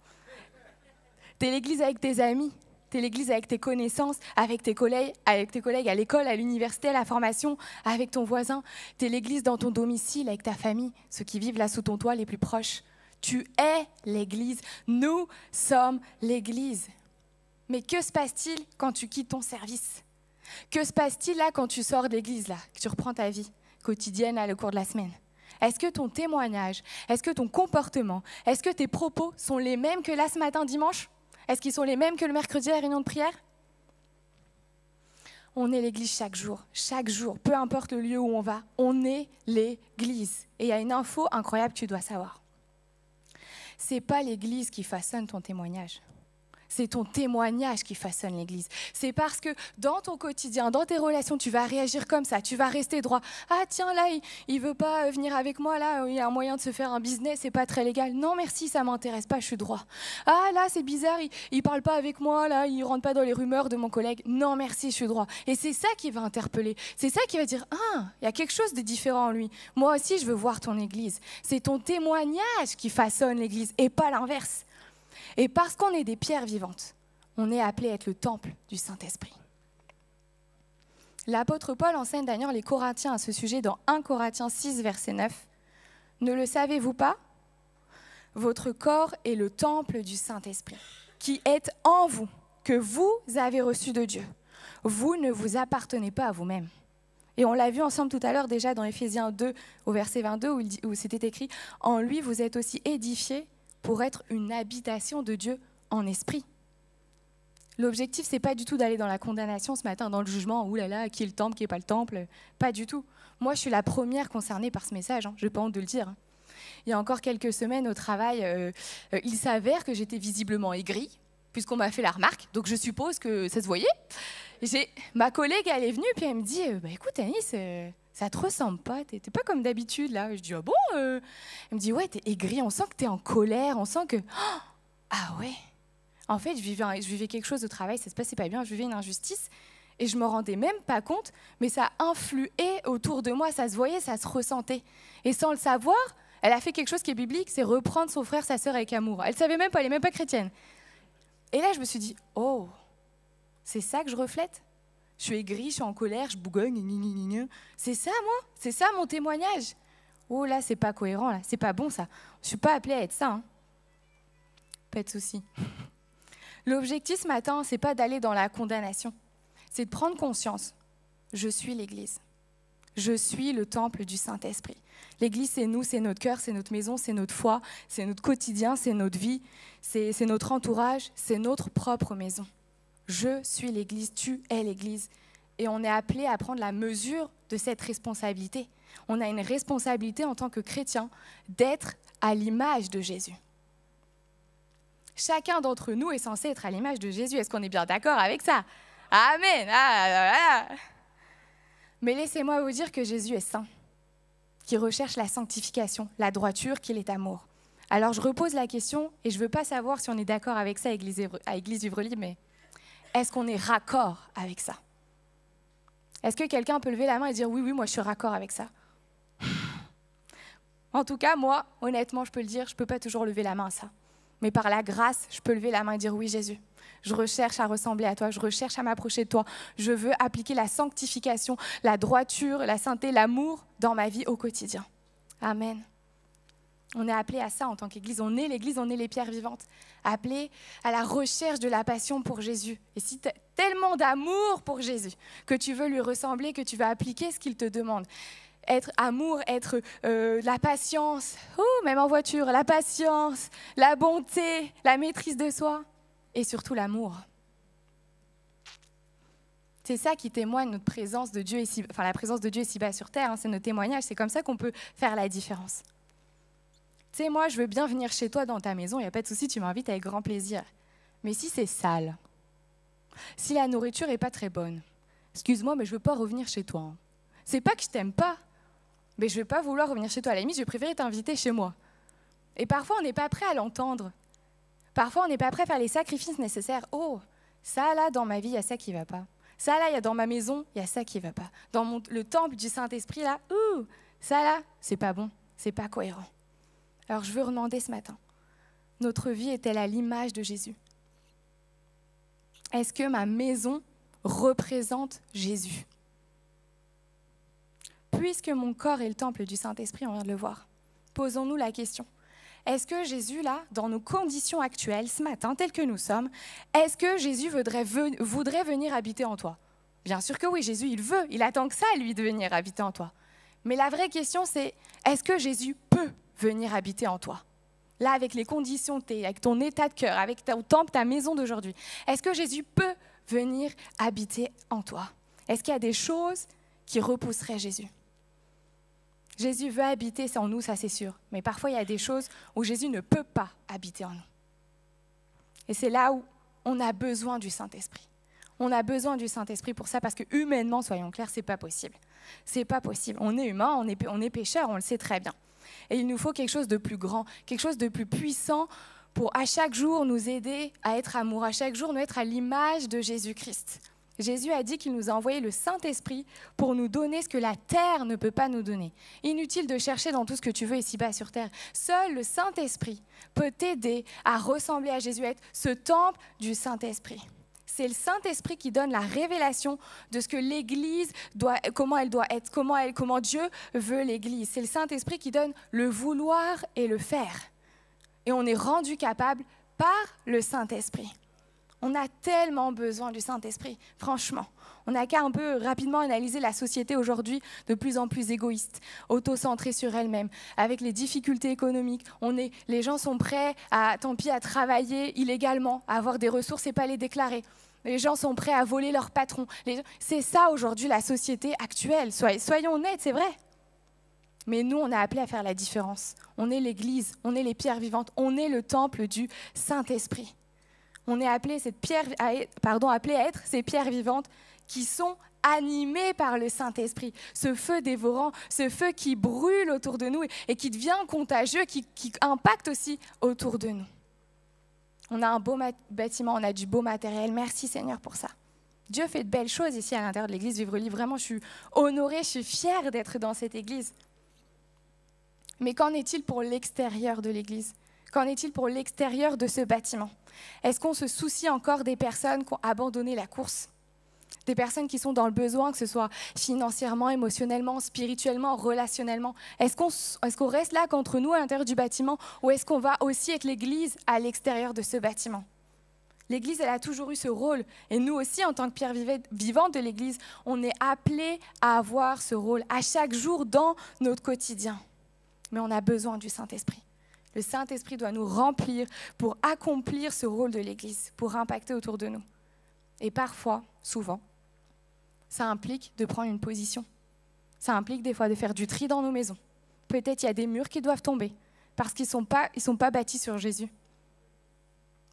Speaker 5: T'es l'église avec tes amis. T'es l'église avec tes connaissances, avec tes collègues à l'école, à l'université, à la formation, avec ton voisin. T'es l'église dans ton domicile, avec ta famille, ceux qui vivent là sous ton toit, les plus proches. Tu es l'église. Nous sommes l'église. Mais que se passe-t-il quand tu quittes ton service? Que se passe-t-il là quand tu sors de l'église, là, que tu reprends ta vie quotidienne là, au cours de la semaine? Est-ce que ton témoignage, est-ce que ton comportement, est-ce que tes propos sont les mêmes que là ce matin dimanche? Est-ce qu'ils sont les mêmes que le mercredi à la réunion de prière? On est l'église chaque jour, peu importe le lieu où on va, on est l'église. Et il y a une info incroyable que tu dois savoir. C'est pas l'église qui façonne ton témoignage. C'est ton témoignage qui façonne l'église. C'est parce que dans ton quotidien, dans tes relations, tu vas réagir comme ça, tu vas rester droit. Ah tiens, là, il veut pas venir avec moi, là, il y a un moyen de se faire un business, c'est pas très légal. Non merci, ça m'intéresse pas, je suis droit. Ah là, c'est bizarre, il parle pas avec moi, là, il rentre pas dans les rumeurs de mon collègue. Non merci, je suis droit. Et c'est ça qui va interpeller. C'est ça qui va dire, ah, il y a quelque chose de différent en lui. Moi aussi, je veux voir ton église. C'est ton témoignage qui façonne l'église et pas l'inverse. Et parce qu'on est des pierres vivantes, on est appelé à être le temple du Saint-Esprit. L'apôtre Paul enseigne d'ailleurs les Corinthiens à ce sujet dans 1 Corinthiens 6, verset 9. « Ne le savez-vous pas? Votre corps est le temple du Saint-Esprit, qui est en vous, que vous avez reçu de Dieu. Vous ne vous appartenez pas à vous-même. » Et on l'a vu ensemble tout à l'heure déjà dans Éphésiens 2, au verset 22, où c'était écrit « En lui, vous êtes aussi édifiés pour être une habitation de Dieu en esprit. » L'objectif, c'est pas du tout d'aller dans la condamnation ce matin, dans le jugement, ouh là là, qui est le temple, qui n'est pas le temple, pas du tout. Moi, je suis la première concernée par ce message, je n'ai pas honte de le dire. Il y a encore quelques semaines au travail, il s'avère que j'étais visiblement aigrie, puisqu'on m'a fait la remarque, donc je suppose que ça se voyait. Ma collègue, elle est venue, puis elle me dit, écoute Anis, ça te ressemble pas, t'es pas comme d'habitude là. Je dis, ah bon Elle me dit, ouais, t'es aigrie, on sent que t'es en colère, on sent que... Oh, ah ouais. En fait, je vivais quelque chose au travail, ça se passait pas bien, je vivais une injustice, et je me rendais même pas compte, mais ça influait autour de moi, ça se voyait, ça se ressentait. Et sans le savoir, elle a fait quelque chose qui est biblique, c'est reprendre son frère, sa sœur avec amour. Elle savait même pas, elle est même pas chrétienne. Et là, je me suis dit, oh, c'est ça que je reflète? Je suis aigrie, je suis en colère, je bougonne, c'est ça moi? C'est ça mon témoignage? Oh là, c'est pas cohérent, là, c'est pas bon ça. Je suis pas appelée à être ça. Hein. Pas de souci. L'objectif ce matin, c'est pas d'aller dans la condamnation, c'est de prendre conscience. Je suis l'Église. Je suis le temple du Saint-Esprit. L'Église, c'est nous, c'est notre cœur, c'est notre maison, c'est notre foi, c'est notre quotidien, c'est notre vie, c'est notre entourage, c'est notre propre maison. Je suis l'Église, tu es l'Église. Et on est appelé à prendre la mesure de cette responsabilité. On a une responsabilité en tant que chrétien d'être à l'image de Jésus. Chacun d'entre nous est censé être à l'image de Jésus. Est-ce qu'on est bien d'accord avec ça? Amen. Mais laissez-moi vous dire que Jésus est saint, qui recherche la sanctification, la droiture, qu'il est amour. Alors je repose la question, et je ne veux pas savoir si on est d'accord avec ça à Église Vivre Libre, mais est-ce qu'on est raccord avec ça? Est-ce que quelqu'un peut lever la main et dire « Oui, moi je suis raccord avec ça ». En tout cas, moi, honnêtement, je peux le dire, je ne peux pas toujours lever la main à ça. Mais par la grâce, je peux lever la main et dire « Oui, Jésus, je recherche à ressembler à toi, je recherche à m'approcher de toi. Je veux appliquer la sanctification, la droiture, la sainteté, l'amour dans ma vie au quotidien. » Amen. On est appelé à ça en tant qu'Église. On est l'Église, on est les pierres vivantes. Appelés à la recherche de la passion pour Jésus. Et si tu as tellement d'amour pour Jésus, que tu veux lui ressembler, que tu veux appliquer ce qu'il te demande, être amour, être la patience, même en voiture, la patience, la bonté, la maîtrise de soi, et surtout l'amour. C'est ça qui témoigne notre présence de Dieu ici, enfin la présence de Dieu ici-bas sur terre, hein, c'est notre témoignage, c'est comme ça qu'on peut faire la différence. Tu sais, moi, je veux bien venir chez toi dans ta maison, il n'y a pas de souci, tu m'invites avec grand plaisir. Mais si c'est sale, si la nourriture n'est pas très bonne, excuse-moi, mais je ne veux pas revenir chez toi. Hein. C'est pas que je t'aime pas, mais je ne vais pas vouloir revenir chez toi. À la limite, je vais préférer t'inviter chez moi. Et parfois, on n'est pas prêt à l'entendre. Parfois, on n'est pas prêt à faire les sacrifices nécessaires. Oh, ça là, dans ma vie, il y a ça qui ne va pas. Ça là, il y a dans ma maison, il y a ça qui ne va pas. Dans le temple du Saint-Esprit, là, ça là, c'est pas bon, c'est pas cohérent. Alors, je veux demander ce matin, notre vie est-elle à l'image de Jésus? Est-ce que ma maison représente Jésus? Puisque mon corps est le temple du Saint-Esprit, on vient de le voir, posons-nous la question. Est-ce que Jésus, là, dans nos conditions actuelles, ce matin, telles que nous sommes, est-ce que Jésus voudrait venir habiter en toi? Bien sûr que oui, Jésus, il veut, il attend que ça, lui, de venir habiter en toi. Mais la vraie question, c'est, est-ce que Jésus peut venir habiter en toi? Là, avec les conditions, avec ton état de cœur, avec ton temple, ta maison d'aujourd'hui, est-ce que Jésus peut venir habiter en toi? Est-ce qu'il y a des choses qui repousseraient Jésus? Jésus veut habiter en nous, ça c'est sûr. Mais parfois, il y a des choses où Jésus ne peut pas habiter en nous. Et c'est là où on a besoin du Saint-Esprit. On a besoin du Saint-Esprit pour ça, parce que humainement, soyons clairs, c'est pas possible. C'est pas possible. On est humain, on est pécheur, on le sait très bien. Et il nous faut quelque chose de plus grand, quelque chose de plus puissant pour à chaque jour nous aider à être amour, à chaque jour nous être à l'image de Jésus-Christ. Jésus a dit qu'il nous a envoyé le Saint-Esprit pour nous donner ce que la terre ne peut pas nous donner. Inutile de chercher dans tout ce que tu veux ici-bas sur terre. Seul le Saint-Esprit peut t'aider à ressembler à Jésus, à être ce temple du Saint-Esprit. C'est le Saint-Esprit qui donne la révélation de ce que l'Église doit, comment elle doit être, comment Dieu veut l'Église. C'est le Saint-Esprit qui donne le vouloir et le faire. Et on est rendu capable par le Saint-Esprit. On a tellement besoin du Saint-Esprit, franchement. On n'a qu'à un peu rapidement analyser la société aujourd'hui de plus en plus égoïste, auto-centrée sur elle-même, avec les difficultés économiques. Les gens sont prêts à travailler illégalement, à avoir des ressources et pas les déclarer. Les gens sont prêts à voler leur patron. C'est ça aujourd'hui la société actuelle. Soyons honnêtes, c'est vrai. Mais nous, on est appelés à faire la différence. On est l'Église, on est les pierres vivantes, on est le temple du Saint-Esprit. On est appelés à être ces pierres vivantes qui sont animées par le Saint-Esprit. Ce feu dévorant, ce feu qui brûle autour de nous et qui devient contagieux, qui impacte aussi autour de nous. On a un beau bâtiment, on a du beau matériel. Merci Seigneur pour ça. Dieu fait de belles choses ici à l'intérieur de l'église Vivre-Libre. Vraiment, je suis honorée, je suis fière d'être dans cette église. Mais qu'en est-il pour l'extérieur de l'église? Qu'en est-il pour l'extérieur de ce bâtiment? Est-ce qu'on se soucie encore des personnes qui ont abandonné la course? Des personnes qui sont dans le besoin, que ce soit financièrement, émotionnellement, spirituellement, relationnellement. Est-ce qu'on reste là qu'entre nous à l'intérieur du bâtiment, ou est-ce qu'on va aussi être l'église à l'extérieur de ce bâtiment? L'église, elle a toujours eu ce rôle. Et nous aussi, en tant que pierre vivante de l'église, on est appelés à avoir ce rôle à chaque jour dans notre quotidien. Mais on a besoin du Saint-Esprit. Le Saint-Esprit doit nous remplir pour accomplir ce rôle de l'Église, pour impacter autour de nous. Et parfois, souvent, ça implique de prendre une position. Ça implique des fois de faire du tri dans nos maisons. Peut-être il y a des murs qui doivent tomber parce qu'ils sont pas bâtis sur Jésus.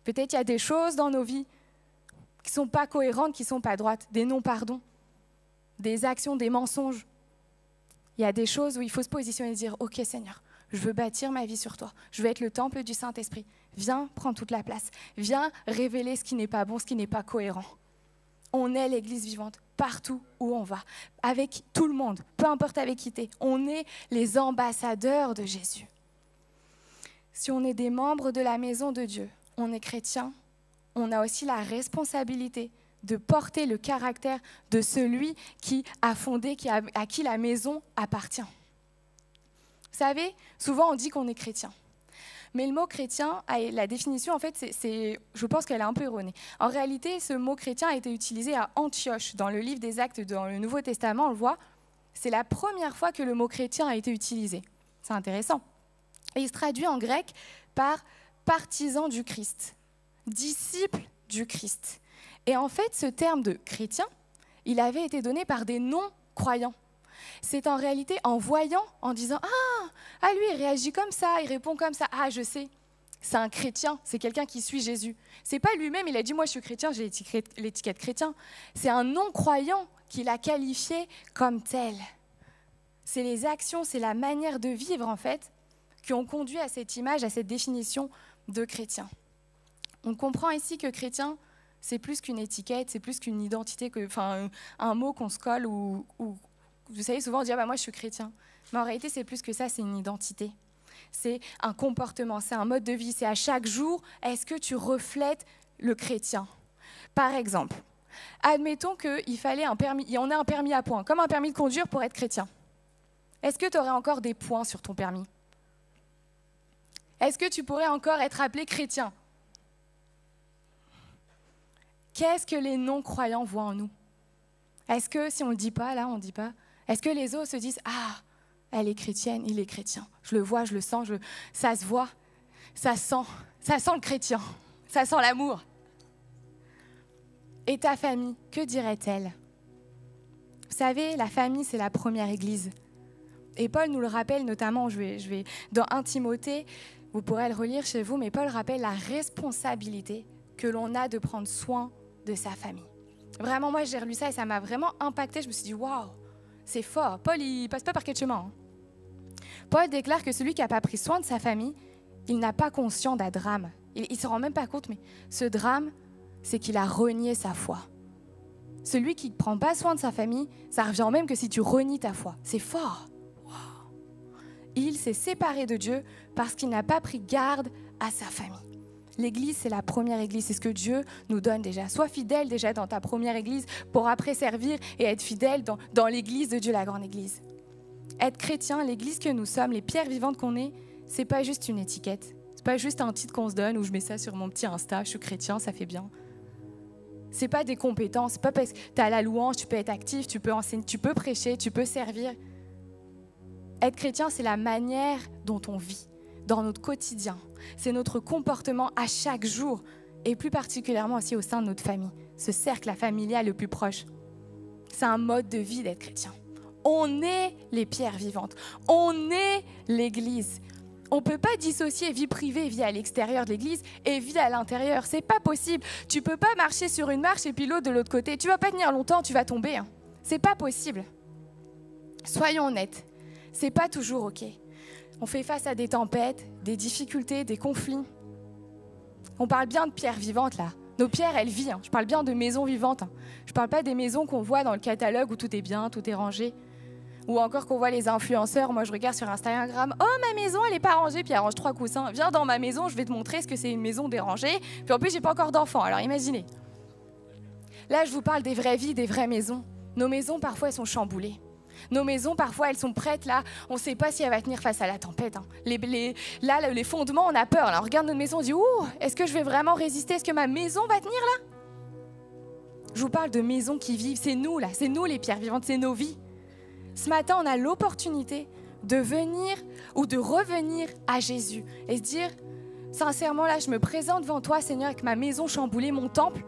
Speaker 5: Peut-être il y a des choses dans nos vies qui ne sont pas cohérentes, qui ne sont pas droites. Des non-pardons, des actions, des mensonges. Il y a des choses où il faut se positionner et dire « Ok Seigneur, je veux bâtir ma vie sur toi. Je veux être le temple du Saint-Esprit. Viens prendre toute la place. Viens révéler ce qui n'est pas bon, ce qui n'est pas cohérent. » On est l'Église vivante. partout où on va, avec tout le monde, peu importe avec qui tu es. On est les ambassadeurs de Jésus. Si on est des membres de la maison de Dieu, on est chrétien, on a aussi la responsabilité de porter le caractère de celui qui a fondé, à qui la maison appartient. Vous savez, souvent on dit qu'on est chrétien. Mais le mot chrétien, la définition, en fait, je pense qu'elle est un peu erronée. En réalité, ce mot chrétien a été utilisé à Antioche, dans le livre des Actes, dans le Nouveau Testament, on le voit. C'est la première fois que le mot chrétien a été utilisé. C'est intéressant. Et il se traduit en grec par partisan du Christ, disciple du Christ. Et en fait, ce terme de chrétien, il avait été donné par des non-croyants. C'est en réalité en voyant, en disant « Ah, lui, il réagit comme ça, il répond comme ça. Ah, je sais, c'est un chrétien, c'est quelqu'un qui suit Jésus. » C'est pas lui-même, il a dit « Moi, je suis chrétien, j'ai l'étiquette chrétien. » C'est un non-croyant qui l'a qualifié comme tel. C'est les actions, c'est la manière de vivre, en fait, qui ont conduit à cette image, à cette définition de chrétien. On comprend ici que chrétien, c'est plus qu'une étiquette, c'est plus qu'une identité, un mot qu'on se colle ou vous savez, souvent on dit « moi je suis chrétien ». Mais en réalité, c'est plus que ça, c'est une identité. C'est un comportement, c'est un mode de vie. C'est à chaque jour, est-ce que tu reflètes le chrétien? Par exemple, admettons qu'il fallait un permis, on a un permis à points, comme un permis de conduire pour être chrétien. Est-ce que tu aurais encore des points sur ton permis? Est-ce que tu pourrais encore être appelé chrétien? Qu'est-ce que les non-croyants voient en nous? Est-ce que, si on ne le dit pas, là, on ne dit pas, est-ce que les autres se disent « Ah, elle est chrétienne, il est chrétien. Je le vois, je le sens, ça se voit, ça sent le chrétien, ça sent l'amour. » Et ta famille, que dirait-elle? Vous savez, la famille, c'est la première église. Et Paul nous le rappelle, notamment, dans 1 Timothée, vous pourrez le relire chez vous, mais Paul rappelle la responsabilité que l'on a de prendre soin de sa famille. Vraiment, moi, j'ai relu ça et ça m'a vraiment impacté. Je me suis dit, waouh, c'est fort. Paul, il passe pas par quel chemin, hein. Paul déclare que celui qui n'a pas pris soin de sa famille, il n'a pas conscience d'un drame. Il ne se rend même pas compte, mais ce drame, c'est qu'il a renié sa foi. Celui qui ne prend pas soin de sa famille, ça revient même que si tu renies ta foi. C'est fort. Wow. Il s'est séparé de Dieu parce qu'il n'a pas pris garde à sa famille. L'église, c'est la première église, c'est ce que Dieu nous donne déjà. Sois fidèle déjà dans ta première église pour après servir et être fidèle dans l'église de Dieu, la grande église. Être chrétien, l'église que nous sommes, les pierres vivantes qu'on est, c'est pas juste une étiquette. C'est pas juste un titre qu'on se donne où je mets ça sur mon petit Insta, je suis chrétien, ça fait bien. C'est pas des compétences, c'est pas parce que tu as la louange, tu peux être actif, tu peux enseigner, tu peux prêcher, tu peux servir. Être chrétien, c'est la manière dont on vit dans notre quotidien. C'est notre comportement à chaque jour et plus particulièrement aussi au sein de notre famille, ce cercle familial le plus proche. C'est un mode de vie d'être chrétien. On est les pierres vivantes, on est l'église. On ne peut pas dissocier vie privée, vie à l'extérieur de l'église et vie à l'intérieur. C'est pas possible. Tu ne peux pas marcher sur une marche et puis l'autre de l'autre côté. Tu ne vas pas tenir longtemps, tu vas tomber. Hein. C'est pas possible. Soyons honnêtes, c'est pas toujours OK. On fait face à des tempêtes, des difficultés, des conflits. On parle bien de pierres vivantes là. Nos pierres, elles vivent. Hein. Je parle bien de maisons vivantes. Hein. Je ne parle pas des maisons qu'on voit dans le catalogue où tout est bien, tout est rangé. Ou encore qu'on voit les influenceurs. Moi, je regarde sur Instagram. « Oh, ma maison, elle n'est pas rangée. » Puis elle range 3 coussins. « Viens dans ma maison, je vais te montrer ce que c'est une maison dérangée. » Puis en plus, j'ai pas encore d'enfants. Alors imaginez. Là, je vous parle des vraies vies, des vraies maisons. Nos maisons, parfois, elles sont chamboulées. Nos maisons, parfois, elles sont prêtes, là. On ne sait pas si elle va tenir face à la tempête. Hein. Là, les fondements, on a peur. Là, on regarde notre maison, on dit « Ouh, est-ce que je vais vraiment résister? Est-ce que ma maison va tenir, là ?» Je vous parle de maisons qui vivent. C'est nous, là. C'est nous, les pierres vivantes. C'est nos vies. Ce matin, on a l'opportunité de venir ou de revenir à Jésus et se dire, sincèrement, là, je me présente devant toi, Seigneur, avec ma maison chamboulée, mon temple.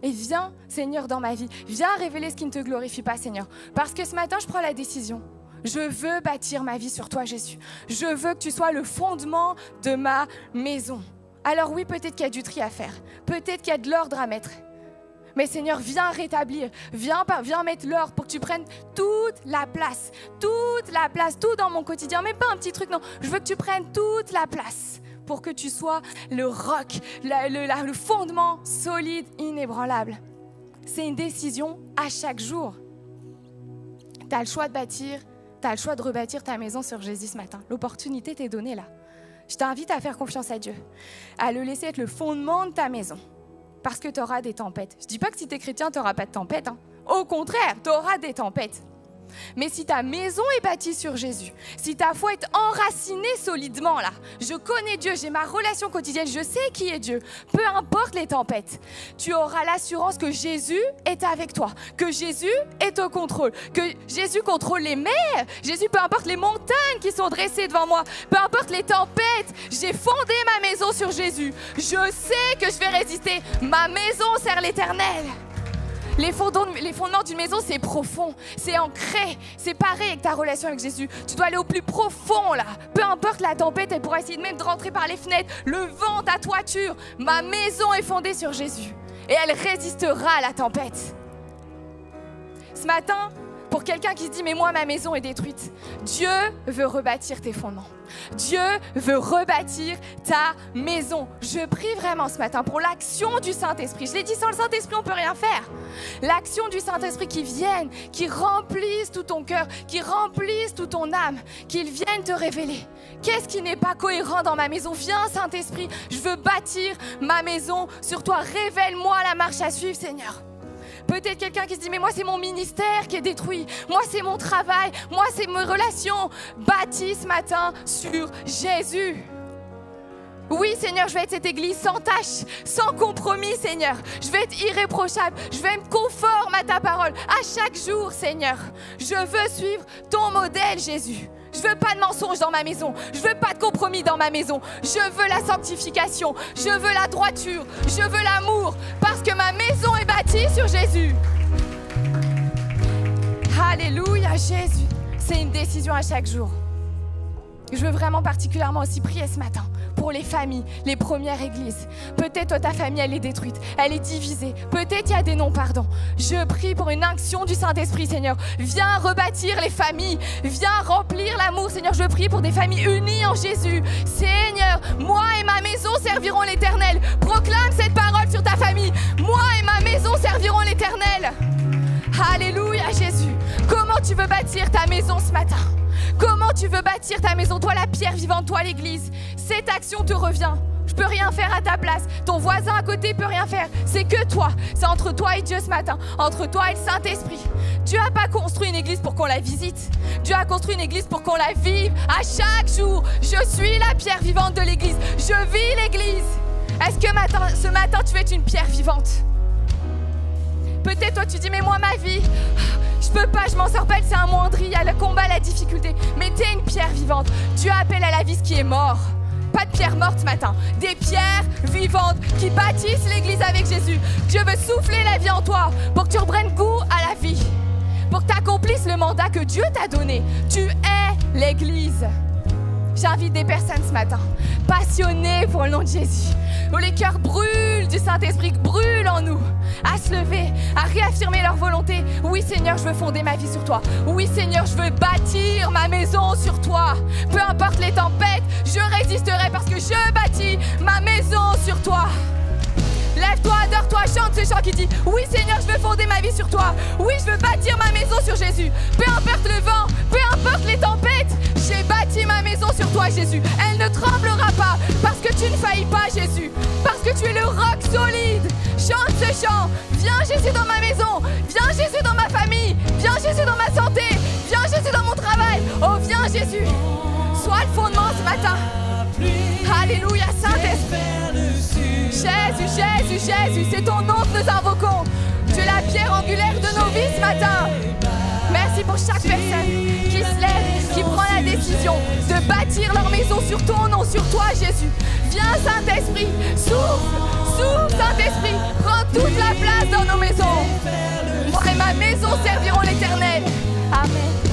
Speaker 5: Et viens, Seigneur, dans ma vie. Viens révéler ce qui ne te glorifie pas, Seigneur. Parce que ce matin, je prends la décision. Je veux bâtir ma vie sur toi, Jésus. Je veux que tu sois le fondement de ma maison. Alors oui, peut-être qu'il y a du tri à faire. Peut-être qu'il y a de l'ordre à mettre. Mais Seigneur, viens rétablir, viens mettre l'ordre pour que tu prennes toute la place, tout dans mon quotidien, mais pas un petit truc, non. Je veux que tu prennes toute la place pour que tu sois le roc, le fondement solide, inébranlable. c'est une décision à chaque jour. Tu as le choix de bâtir, tu as le choix de rebâtir ta maison sur Jésus ce matin. L'opportunité t'est donnée là. Je t'invite à faire confiance à Dieu, à le laisser être le fondement de ta maison, parce que tu auras des tempêtes. Je ne dis pas que si tu es chrétien, tu n'auras pas de tempêtes. Au contraire, tu auras des tempêtes. Mais si ta maison est bâtie sur Jésus, si ta foi est enracinée solidement là, je connais Dieu, j'ai ma relation quotidienne, je sais qui est Dieu, peu importe les tempêtes, tu auras l'assurance que Jésus est avec toi, que Jésus est au contrôle, que Jésus contrôle les mers, Jésus, peu importe les montagnes qui sont dressées devant moi, peu importe les tempêtes, j'ai fondé ma maison sur Jésus, je sais que je vais résister, ma maison sert l'Éternel. Les fondements d'une maison, c'est profond, c'est ancré, c'est pareil avec ta relation avec Jésus. Tu dois aller au plus profond là. Peu importe la tempête, elle pourra essayer même de rentrer par les fenêtres, le vent, ta toiture. Ma maison est fondée sur Jésus et elle résistera à la tempête. Ce matin, pour quelqu'un qui se dit « mais moi, ma maison est détruite », Dieu veut rebâtir tes fondements. Dieu veut rebâtir ta maison. Je prie vraiment ce matin pour l'action du Saint-Esprit. Je l'ai dit, sans le Saint-Esprit, on ne peut rien faire. L'action du Saint-Esprit qui vienne, qui remplisse tout ton cœur, qui remplisse toute ton âme, qu'il vienne te révéler. Qu'est-ce qui n'est pas cohérent dans ma maison? Viens, Saint-Esprit, je veux bâtir ma maison sur toi. Révèle-moi la marche à suivre, Seigneur. Peut-être quelqu'un qui se dit « mais moi c'est mon ministère qui est détruit, moi c'est mon travail, moi c'est mes relations ». Bâtis ce matin sur Jésus. Oui Seigneur, je vais être cette église sans tache, sans compromis Seigneur. Je vais être irréprochable, je vais être conforme à ta parole à chaque jour Seigneur. Je veux suivre ton modèle Jésus. Je veux pas de mensonges dans ma maison. Je veux pas de compromis dans ma maison. Je veux la sanctification. Je veux la droiture. Je veux l'amour. Parce que ma maison est bâtie sur Jésus. Alléluia, Jésus. C'est une décision à chaque jour. Je veux vraiment particulièrement aussi prier ce matin pour les familles, les premières églises. Peut-être toi, ta famille, elle est détruite, elle est divisée. Peut-être il y a des non-pardons. Je prie pour une onction du Saint-Esprit, Seigneur. Viens rebâtir les familles, viens remplir l'amour, Seigneur. Je prie pour des familles unies en Jésus. Seigneur, moi et ma maison serviront l'Éternel. Proclame cette parole sur ta famille. Moi et ma maison serviront l'Éternel. Alléluia, Jésus. Comment tu veux bâtir ta maison ce matin? Comment tu veux bâtir ta maison? Toi, la pierre vivante, toi, l'église. Cette action te revient. Je peux rien faire à ta place. Ton voisin à côté peut rien faire. C'est que toi. C'est entre toi et Dieu ce matin. Entre toi et le Saint-Esprit. Dieu n'a pas construit une église pour qu'on la visite. Dieu a construit une église pour qu'on la vive à chaque jour. Je suis la pierre vivante de l'église. Je vis l'église. Est-ce que ce matin, tu veux être une pierre vivante? Peut-être toi tu dis mais moi ma vie, je peux pas, je m'en sors pas, c'est un moindri, il y a le combat, la difficulté. Mais t'es une pierre vivante. Dieu appelle à la vie ce qui est mort. Pas de pierre morte ce matin, des pierres vivantes qui bâtissent l'église avec Jésus. Dieu veut souffler la vie en toi pour que tu reprennes goût à la vie, pour que tu accomplisses le mandat que Dieu t'a donné. Tu es l'église. J'invite des personnes ce matin, passionnées pour le nom de Jésus, où les cœurs brûlent du Saint-Esprit, brûlent en nous, à se lever, à réaffirmer leur volonté. Oui Seigneur, je veux fonder ma vie sur toi. Oui Seigneur, je veux bâtir ma maison sur toi. Peu importe les tempêtes, je résisterai parce que je bâtis ma maison sur toi. Lève-toi, adore-toi, chante ce chant qui dit « Oui Seigneur, je veux fonder ma vie sur toi. Oui, je veux bâtir ma maison sur Jésus. Peu importe le vent, peu importe les tempêtes, j'ai bâti ma maison sur toi Jésus. Elle ne tremblera pas parce que tu ne faillis pas Jésus. Parce que tu es le roc solide. Chante ce chant. Viens Jésus dans ma maison. Viens Jésus dans ma famille. Viens Jésus dans ma santé. Viens Jésus dans mon travail. Oh viens Jésus. Sois le fondement ce matin. Alléluia, Saint-Esprit. Jésus, Jésus, Jésus, c'est ton nom que nous invoquons. Tu es la pierre angulaire de nos vies ce matin. Merci pour chaque personne qui se lève, qui prend la décision de bâtir leur maison sur ton nom, sur toi Jésus. Viens Saint-Esprit, souffle, souffle Saint-Esprit, prends toute la place dans nos maisons. Moi et ma maison serviront l'Éternel. Amen.